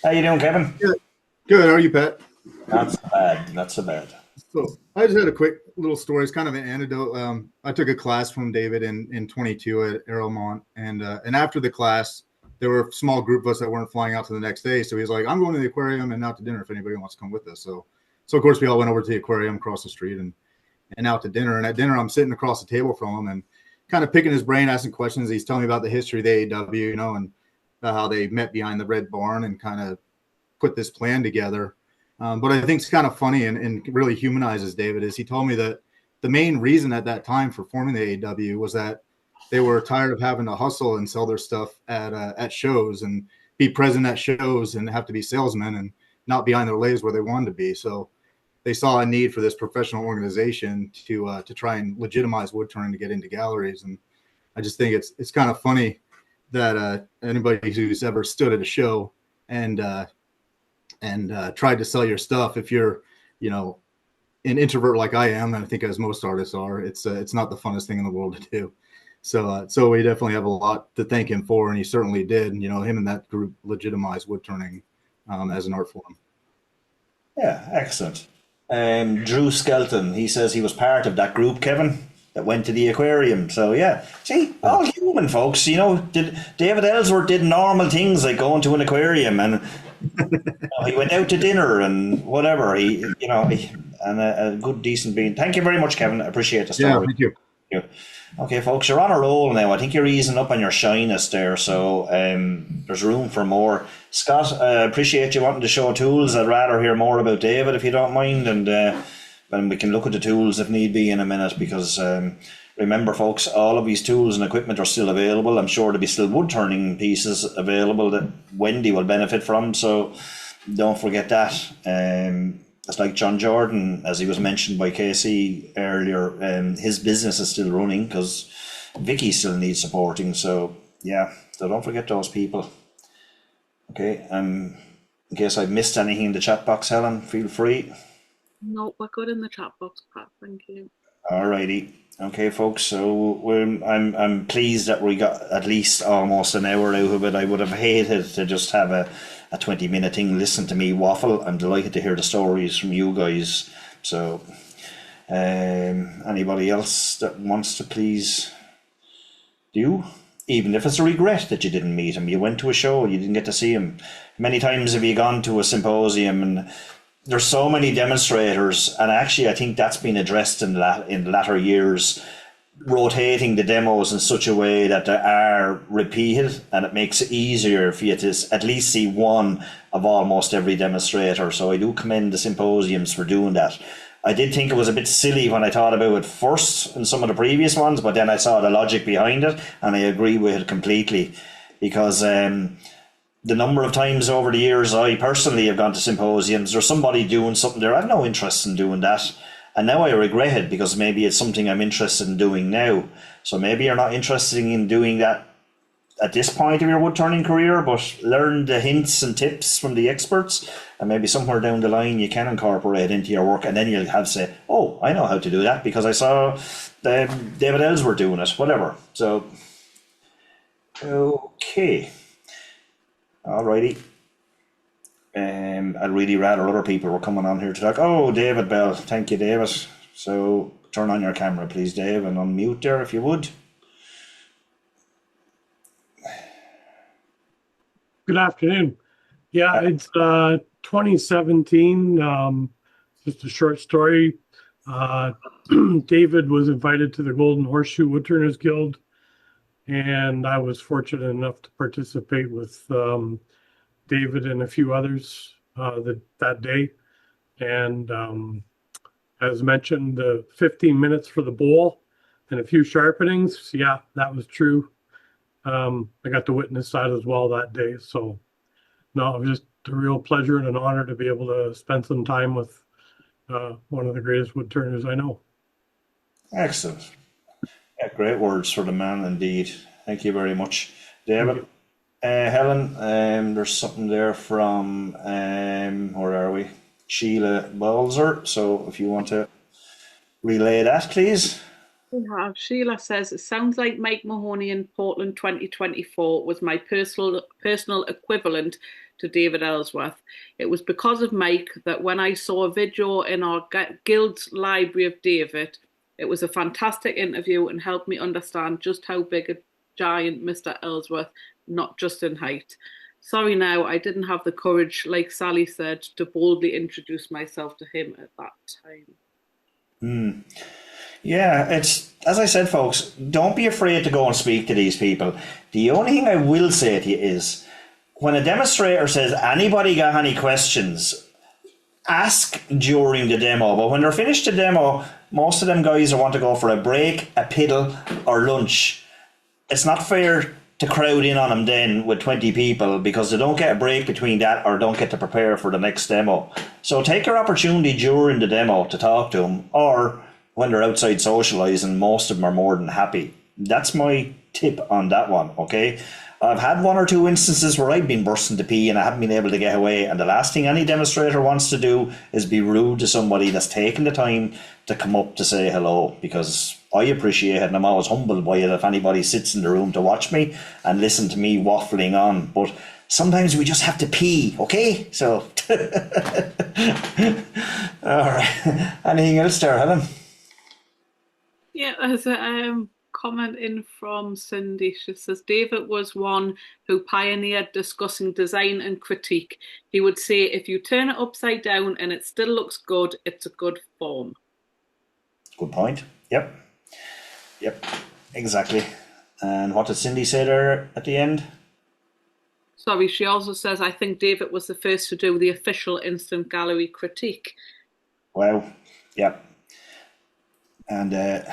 Speaker 1: How you doing, Kevin?
Speaker 8: Good. Good. How are you, Pat?
Speaker 1: Not so bad. Not so bad.
Speaker 8: So I just had a quick little story. It's kind of an anecdote. I took a class from David in 22 at Arrowmont, and after the class, there were a small group of us that weren't flying out to the next day. So he's like, "I'm going to the aquarium and out to dinner if anybody wants to come with us." So of course we all went over to the aquarium across the street and out to dinner. And at dinner, I'm sitting across the table from him and kind of picking his brain, asking questions. He's telling me about the history of the AAW, and how they met behind the Red Barn and kind of put this plan together. But I think it's kind of funny and really humanizes David is he told me that the main reason at that time for forming the AAW was that they were tired of having to hustle and sell their stuff at shows and be present at shows and have to be salesmen and not behind their legs where they wanted to be. So they saw a need for this professional organization to try and legitimize wood turning to get into galleries. And I just think it's kind of funny that anybody who's ever stood at a show and tried to sell your stuff, if you're, you know, an introvert like I am, and I think as most artists are, it's not the funnest thing in the world to do. So we definitely have a lot to thank him for, and he certainly did. You know, him and that group legitimized wood turning as an art form.
Speaker 1: Yeah, excellent. Drew Skelton, he says he was part of that group, Kevin, that went to the aquarium. So yeah, see, all human, folks. You know, David Ellsworth did normal things like going to an aquarium, and he went out to dinner and whatever. And a good, decent being. Thank you very much, Kevin. I appreciate the story.
Speaker 8: Yeah, thank you.
Speaker 1: Okay, folks, you're on a roll now. I think you're easing up on your shyness there, so there's room for more. Scott, I appreciate you wanting to show tools. I'd rather hear more about David, if you don't mind, and we can look at the tools if need be in a minute, because remember, folks, all of these tools and equipment are still available. I'm sure there'll be still wood turning pieces available that Wendy will benefit from, so don't forget that. It's like John Jordan, as he was mentioned by Casey earlier, his business is still running because Vicky still needs supporting. So yeah, so don't forget those people. Okay, in case I've missed anything in the chat box, Helen, feel free.
Speaker 2: No, we're good in the chat box, Pat. Thank you. Alrighty.
Speaker 1: Okay, folks. So I'm pleased that we got at least almost an hour out of it. I would have hated to just have a 20-minute thing, listen to me waffle. I'm delighted to hear the stories from you guys. So anybody else that wants to please do, even if it's a regret that you didn't meet him, you went to a show, you didn't get to see him. Many times have you gone to a symposium and there's so many demonstrators, and actually I think that's been addressed in the latter years, rotating the demos in such a way that they are repeated, and it makes it easier for you to at least see one of almost every demonstrator. So I do commend the symposiums for doing that. I did think it was a bit silly when I thought about it first in some of the previous ones, but then I saw the logic behind it, and I agree with it completely, because the number of times over the years I personally have gone to symposiums, there's somebody doing something there, I've no interest in doing that. And now I regret it, because maybe it's something I'm interested in doing now. So maybe you're not interested in doing that at this point of your wood turning career, but learn the hints and tips from the experts, and maybe somewhere down the line you can incorporate into your work, and then you'll have to say, oh, I know how to do that because I saw David Ellsworth doing it, whatever. So, okay. Alrighty. I'd really rather other people were coming on here to talk. Oh, David Bell. Thank you, David. So turn on your camera, please, Dave, and unmute there if you would.
Speaker 9: Good afternoon. Yeah, it's 2017. Just a short story. David was invited to the Golden Horseshoe Woodturners Guild, and I was fortunate enough to participate with David and a few others that day. And as mentioned, the 15 minutes for the bowl and a few sharpenings. Yeah, that was true. I got to witness that as well that day. So no, it was just a real pleasure and an honor to be able to spend some time with one of the greatest wood turners I know.
Speaker 1: Excellent. Yeah, great words for the man indeed. Thank you very much, David. Helen, there's something there from, where are we? Sheila Balzer. So if you want to relay that, please.
Speaker 2: We have. Sheila says, it sounds like Mike Mahoney in Portland 2024 was my personal equivalent to David Ellsworth. It was because of Mike that when I saw a video in our guild's library of David, it was a fantastic interview and helped me understand just how big a giant Mr. Ellsworth, not just in height. Sorry now, I didn't have the courage, like Sally said, to boldly introduce myself to him at that time.
Speaker 1: Yeah, it's, as I said, folks, don't be afraid to go and speak to these people. The only thing I will say to you is, when a demonstrator says, anybody got any questions, ask during the demo. But when they're finished the demo, most of them guys want to go for a break, a piddle, or lunch. It's not fair to crowd in on them then with 20 people, because they don't get a break between that or don't get to prepare for the next demo. So take your opportunity during the demo to talk to them, or when they're outside socialising, most of them are more than happy. That's my tip on that one, okay? I've had one or two instances where I've been bursting to pee and I haven't been able to get away, and the last thing any demonstrator wants to do is be rude to somebody that's taking the time to come up to say hello, because I appreciate it and I'm always humbled by it if anybody sits in the room to watch me and listen to me waffling on. But sometimes we just have to pee, okay? So, all right. Anything else there, Helen?
Speaker 2: Yeah, there's a comment in from Cindy. She says, David was one who pioneered discussing design and critique. He would say, if you turn it upside down and it still looks good, it's a good form.
Speaker 1: Good point. Yep, exactly. And what did Cindy say there at the end?
Speaker 2: Sorry, she also says, I think David was the first to do the official instant gallery critique.
Speaker 1: Wow, yep. And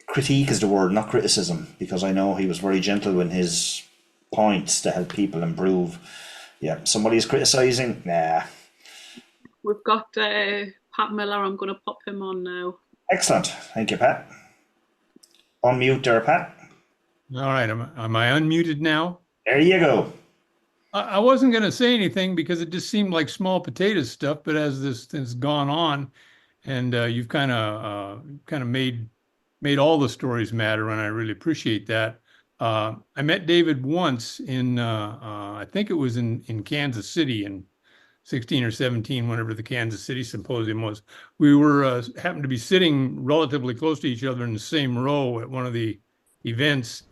Speaker 1: critique is the word, not criticism, because I know he was very gentle in his points to help people improve. Yeah, somebody is criticising? Nah.
Speaker 2: We've got Pat Miller. I'm going to pop him on now.
Speaker 1: Excellent. Thank you, Pat. Unmute there, Pat.
Speaker 10: All right. Am I unmuted now?
Speaker 1: There you go.
Speaker 10: I wasn't going to say anything because it just seemed like small potatoes stuff, but as this has gone on, and you've kind of made all the stories matter, and I really appreciate that. I met David once in I think it was in Kansas City in 16 or 17, whenever the Kansas City Symposium was. We were happened to be sitting relatively close to each other in the same row at one of the events.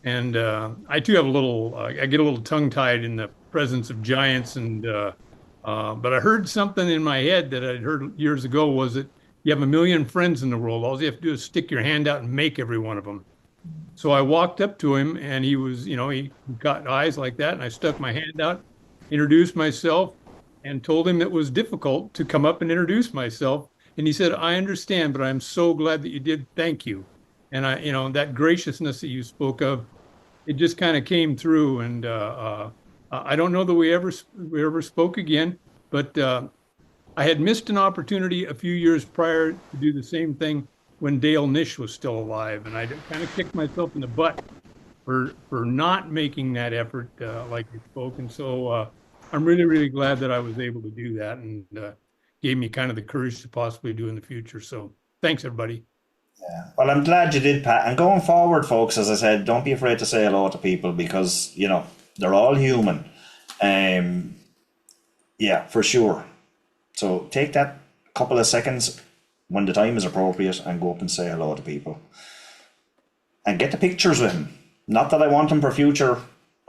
Speaker 10: And I too have I get a little tongue-tied in the presence of giants. And but I heard something in my head that I'd heard years ago, was that you have 1 million friends in the world. All you have to do is stick your hand out and make every one of them. So I walked up to him, and he was, he got eyes like that, and I stuck my hand out, introduced myself, and told him it was difficult to come up and introduce myself. And he said, I understand, but I'm so glad that you did. Thank you. And that graciousness that you spoke of, it just kind of came through. And I don't know that we ever spoke again, but I had missed an opportunity a few years prior to do the same thing when Dale Nish was still alive. And I kind of kicked myself in the butt for not making that effort like you spoke. And so I'm really, really glad that I was able to do that, and gave me kind of the courage to possibly do in the future. So thanks, everybody.
Speaker 1: Yeah. Well, I'm glad you did, Pat. And going forward, folks, as I said, don't be afraid to say hello to people, because, they're all human. Yeah, for sure. So take that couple of seconds when the time is appropriate and go up and say hello to people. And get the pictures with him. Not that I want him for future.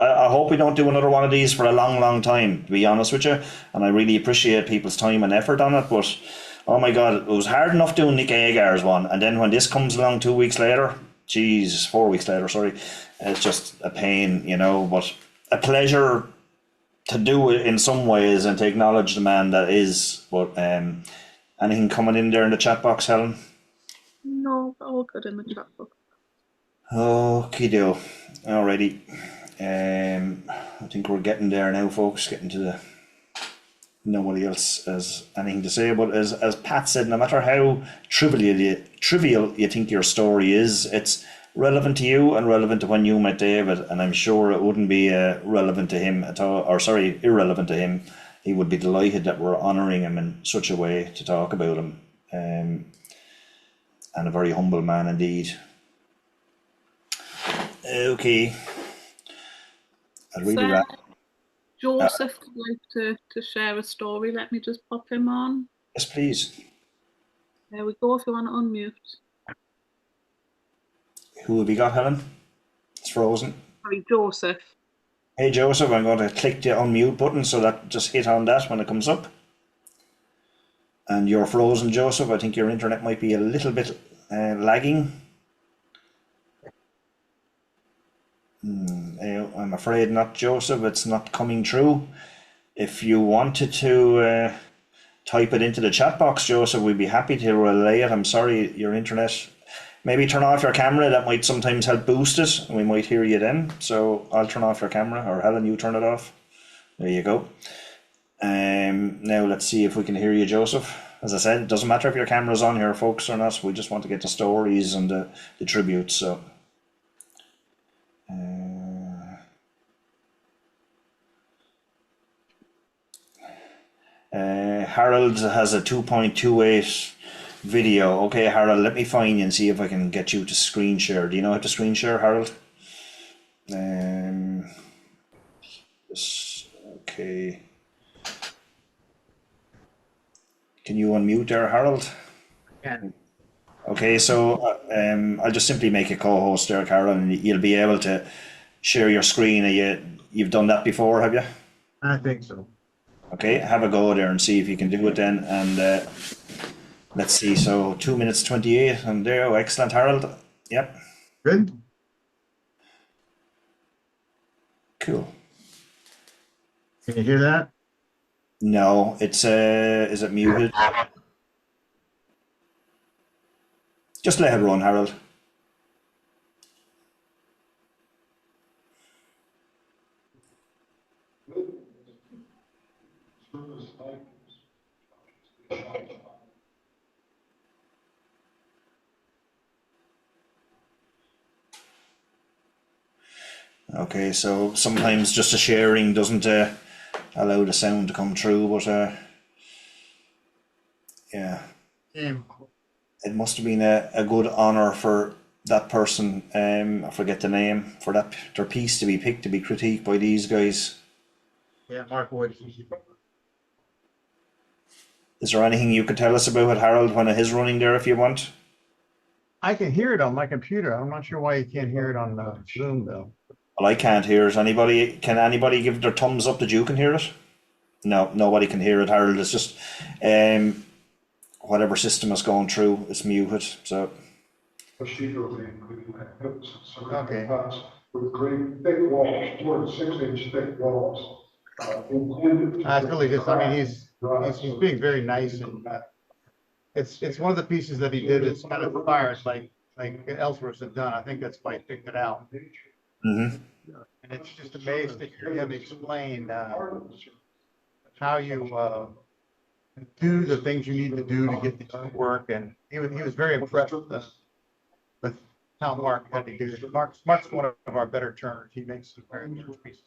Speaker 1: I hope we don't do another one of these for a long, long time, to be honest with you. And I really appreciate people's time and effort on it. But, oh my God, it was hard enough doing Nick Agar's one. And then when this comes along 4 weeks later, sorry, it's just a pain, but a pleasure to do it in some ways and to acknowledge the man that is. But anything coming in there in the chat box, Helen?
Speaker 2: No, all good in the chat box.
Speaker 1: Okie-do. Alrighty. I think we're getting there now, folks. Getting to nobody else has anything to say. But as Pat said, no matter how trivial you think your story is, it's relevant to you and relevant to when you met David. And I'm sure it wouldn't be relevant to him at all, or sorry, irrelevant to him. He would be delighted that we're honouring him in such a way to talk about him. And a very humble man indeed. Okay. I'll read it out.
Speaker 2: Joseph would like to share a story. Let me just pop him on.
Speaker 1: Yes, please.
Speaker 2: There we go, if you want to unmute.
Speaker 1: Who have you got, Helen? It's frozen.
Speaker 2: Sorry, Joseph.
Speaker 1: Hey, Joseph, I'm going to click the unmute button, so that just hit on that when it comes up. And you're frozen, Joseph. I think your internet might be a little bit lagging. I'm afraid not, Joseph. It's not coming through. If you wanted to type it into the chat box, Joseph, we'd be happy to relay it. I'm sorry, your internet maybe turn off your camera. That might sometimes help boost it, and we might hear you then. So I'll turn off your camera, or Helen, you turn it off. There you go. Now let's see if we can hear you, Joseph. As I said, it doesn't matter if your camera's on here, folks, or not. We just want to get the stories and the tributes. So, Harold has a 2.28 video. Okay, Harold, let me find you and see if I can get you to screen share. Do you know how to screen share, Harold? Okay. Can you unmute there, Harold?
Speaker 11: Yeah.
Speaker 1: Okay, so I'll just simply make a co-host there, Carol, and you'll be able to share your screen. You've done that before, have you?
Speaker 11: I think so.
Speaker 1: Okay, have a go there and see if you can do it then. And let's see, so 2 minutes 28, and there, oh, excellent, Harold. Yep.
Speaker 11: Good.
Speaker 1: Cool.
Speaker 11: Can you hear that?
Speaker 1: No, it's is it muted? Just let it run, Harold. Okay, so sometimes just a sharing doesn't allow the sound to come through, but yeah. It must have been a good honour for that person, I forget the name, for that their piece to be picked, to be critiqued by these guys.
Speaker 11: Yeah, Mark Wood.
Speaker 1: Is there anything you could tell us about it, Harold, when it is running there if you want?
Speaker 11: I can hear it on my computer. I'm not sure why you can't hear it on Zoom though.
Speaker 1: Well, I can't hear it. Can anybody give their thumbs up that you can hear it? No, nobody can hear it, Harold. It's just whatever system is going through, it's muted. So.
Speaker 11: Okay.
Speaker 12: With great thick walls, 4 to 6 inch thick walls.
Speaker 11: It's really just, I mean, he's being very nice, and it's one of the pieces that he did. It's kind of fire, like Ellsworth had done. I think that's why he picked it out.
Speaker 1: Mm-hmm.
Speaker 11: And it's just amazed to hear him explain how you do the things you need to do to get the work. And he was very impressed with how Mark had to do this. Mark's one of our better turners. He makes some very good pieces.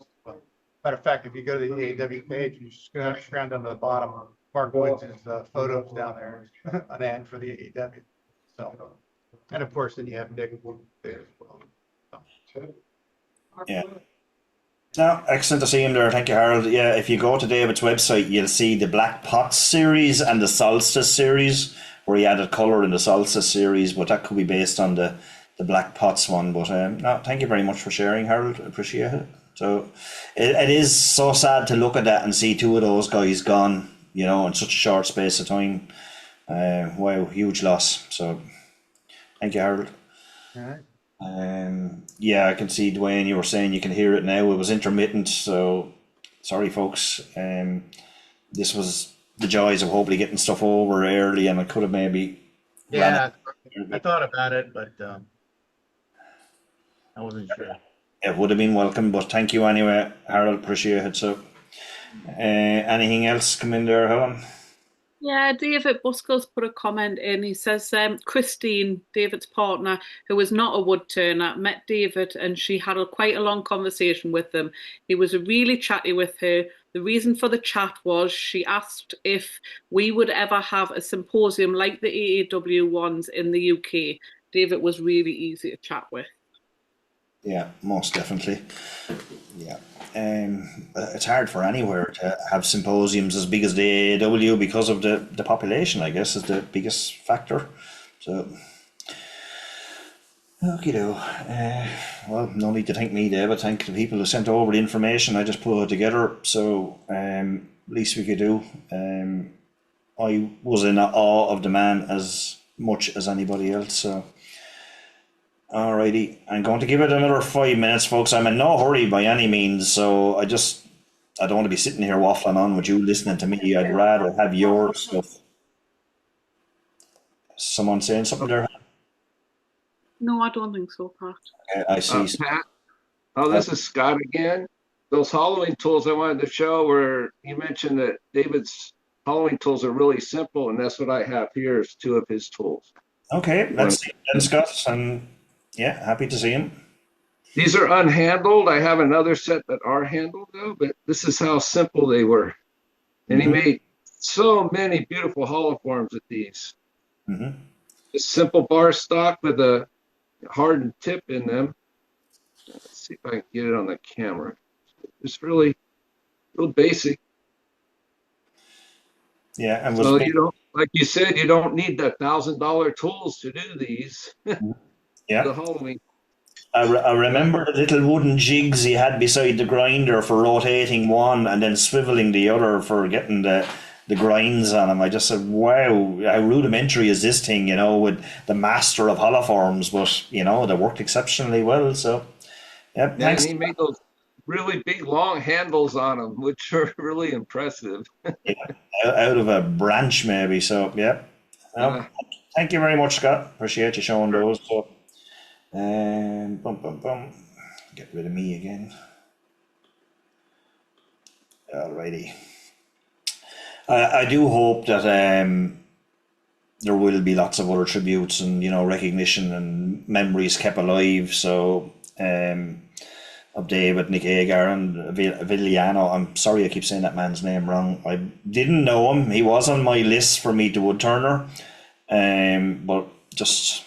Speaker 11: Matter of fact, if you go to the AEW page, you scroll down to the bottom, Mark Woods' photos down there, an ad for the AEW. So, and of course, then you have Nick there as well. So.
Speaker 1: Yeah. No, excellent to see him there. Thank you, Harold. Yeah, if you go to David's website, you'll see the Black Pots series and the Solstice series, where he added colour in the Solstice series, but that could be based on the Black Pots one. But no, thank you very much for sharing, Harold. I appreciate it. So it is so sad to look at that and see two of those guys gone, in such a short space of time. Wow, huge loss. So thank you, Harold.
Speaker 11: All right.
Speaker 1: Yeah, I can see, Dwayne, you were saying you can hear it now. It was intermittent, so sorry, folks. This was the joys of hopefully getting stuff over early, and I could have maybe.
Speaker 11: Yeah, I thought about it, but I wasn't sure.
Speaker 1: It would have been welcome, but thank you anyway, Harold. Appreciate it. So, anything else come in there, Helen?
Speaker 2: Yeah, David Buskell's put a comment in. He says Christine, David's partner, who was not a wood turner, met David and she had quite a long conversation with him. He was really chatty with her. The reason for the chat was she asked if we would ever have a symposium like the AAW ones in the UK. David was really easy to chat with.
Speaker 1: Yeah, most definitely. Yeah. It's hard for anywhere to have symposiums as big as the AAW because of the population, I guess, is the biggest factor. So, well, no need to thank me, David. Thank the people who sent over the information. I just put it together. So, least we could do. I was in awe of the man as much as anybody else. So. Alrighty, I'm going to give it another 5 minutes, folks. I'm in no hurry by any means, so I don't want to be sitting here waffling on with you listening to me. I'd rather have your stuff. Someone saying something there?
Speaker 2: No, I don't think so, Pat.
Speaker 1: I see.
Speaker 4: Pat, oh, this is Scott again. Those Halloween tools I wanted to show were, you mentioned that David's Halloween tools are really simple, and that's what I have here is 2 of his tools.
Speaker 1: Okay, let's see them, Scott. And yeah, happy to see him.
Speaker 4: These are unhandled. I have another set that are handled though, but this is how simple they were. And he made so many beautiful holoforms with these. Just simple bar stock with a hardened tip in them. Let's see if I can get it on the camera. It's really real basic.
Speaker 1: Yeah, and
Speaker 4: so you don't, like you said, you don't need the $1,000 tools to do these.
Speaker 1: Yeah.
Speaker 4: The Halloween.
Speaker 1: I remember the little wooden jigs he had beside the grinder for rotating one and then swiveling the other for getting the grinds on them. I just said, wow, how rudimentary is this thing, with the master of holoforms, but, they worked exceptionally well. So, yeah, thanks.
Speaker 4: And he made those really big, long handles on them, which are really impressive.
Speaker 1: Yeah, out of a branch, maybe. So, yeah. Thank you very much, Scott. Appreciate you showing those. So, get rid of me again. Alrighty. I do hope that there will be lots of other tributes and recognition and memories kept alive. So of David, Nick Agar, and Viliano. I'm sorry I keep saying that man's name wrong. I didn't know him. He was on my list for Meet the Woodturner, but just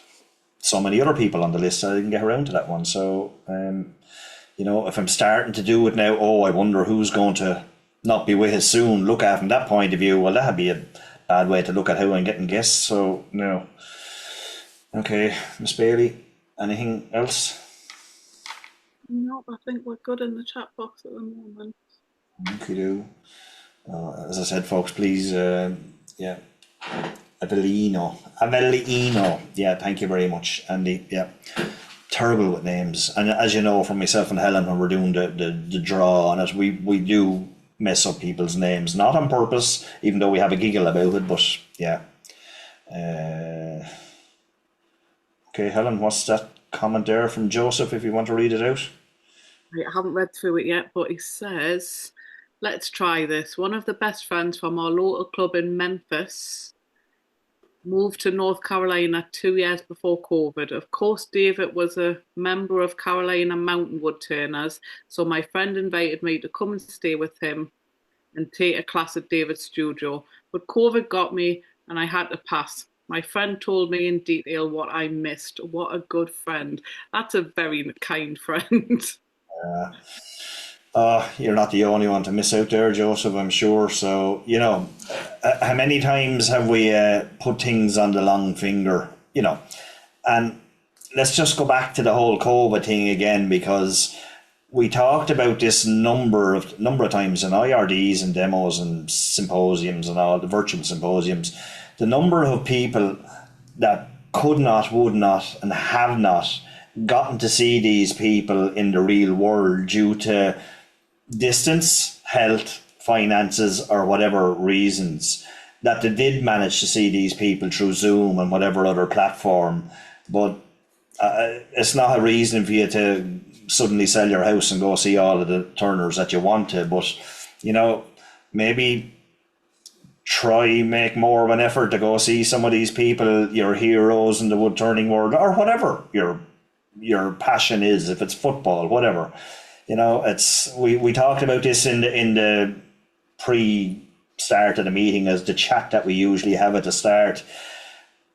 Speaker 1: so many other people on the list, I didn't get around to that one. So, if I'm starting to do it now, I wonder who's going to not be with us soon. Look at it from that point of view. Well, that'd be a bad way to look at how I'm getting guests. So, no. Okay, Miss Bailey, anything else?
Speaker 2: No, I think we're good in the chat box at the moment.
Speaker 1: Okay, do. As I said, folks, please, Avellino. Yeah, thank you very much, Andy. Yeah, terrible with names. And as you know from myself and Helen, when we're doing the draw on it, we do mess up people's names, not on purpose, even though we have a giggle about it, but yeah. Okay, Helen, what's that comment there from Joseph, if you want to read it out?
Speaker 2: I haven't read through it yet, but he says, let's try this. One of the best friends from our local club in Memphis moved to North Carolina 2 years before COVID. Of course, David was a member of Carolina Mountain Woodturners, so my friend invited me to come and stay with him and take a class at David's studio. But COVID got me and I had to pass. My friend told me in detail what I missed. What a good friend. That's a very kind friend.
Speaker 1: You're not the only one to miss out there, Joseph, I'm sure. So, how many times have we put things on the long finger, and let's just go back to the whole COVID thing again, because we talked about this number of times in IRDs and demos and symposiums and all the virtual symposiums, the number of people that could not, would not, and have not gotten to see these people in the real world due to distance, health, finances, or whatever reasons, that they did manage to see these people through Zoom and whatever other platform. But it's not a reason for you to suddenly sell your house and go see all of the turners that you want to. But, maybe try make more of an effort to go see some of these people, your heroes in the wood turning world, or whatever your passion is, if it's football, whatever. It's we talked about this in the pre-start of the meeting as the chat that we usually have at the start.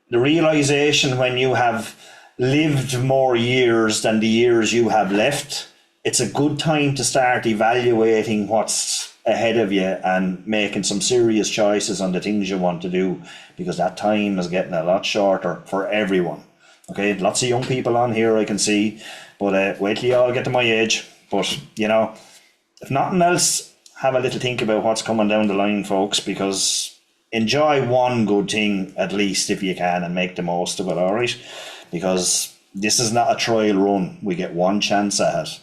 Speaker 1: The realization when you have lived more years than the years you have left, it's a good time to start evaluating what's ahead of you and making some serious choices on the things you want to do, because that time is getting a lot shorter for everyone. Okay, lots of young people on here I can see, but wait till you all get to my age. But, if nothing else, have a little think about what's coming down the line, folks, because enjoy one good thing at least if you can and make the most of it, all right? Because this is not a trial run. We get one chance at it.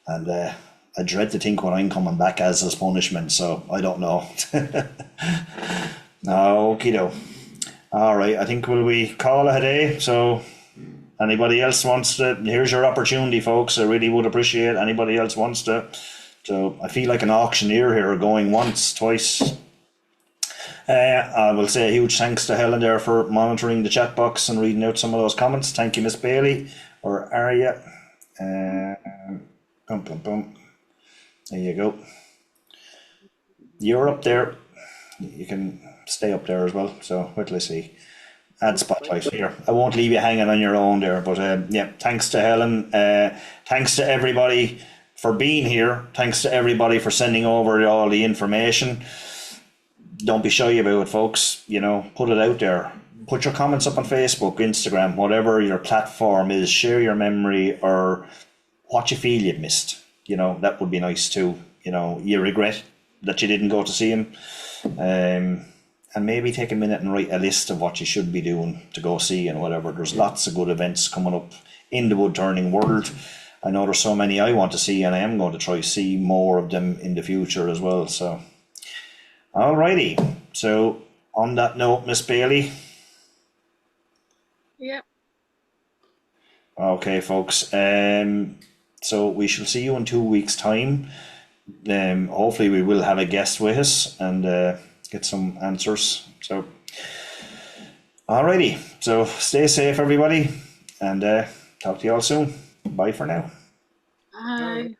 Speaker 1: And I dread to think what I'm coming back as punishment, so I don't know. Okie doke. All right, I think will we call it a day? So Anybody else wants to? Here's your opportunity, folks. I really would appreciate anybody else wants to. So I feel like an auctioneer here, going once, twice. I will say a huge thanks to Helen there for monitoring the chat box and reading out some of those comments. Thank you, Miss Bailey. Or are you? Boom, boom, boom. There you go. You're up there. You can stay up there as well. So wait till I see. Add spotlight here. I won't leave you hanging on your own there. But yeah, thanks to Helen. Thanks to everybody for being here. Thanks to everybody for sending over all the information. Don't be shy about it, folks. You know, put it out there. Put your comments up on Facebook, Instagram, whatever your platform is. Share your memory or what you feel you've missed. You know, that would be nice too. You know, you regret that you didn't go to see him. And maybe take a minute and write a list of what you should be doing to go see and whatever. There's lots of good events coming up in the wood turning world. I know there's so many I want to see, and I am going to try to see more of them in the future as well. So, alrighty. So, on that note, Miss Bailey.
Speaker 2: Yep.
Speaker 1: Okay, folks. So we shall see you in 2 weeks' time. Hopefully, we will have a guest with us and get some answers. So, alrighty. So, stay safe, everybody, and talk to you all soon. Bye for now.
Speaker 2: Bye.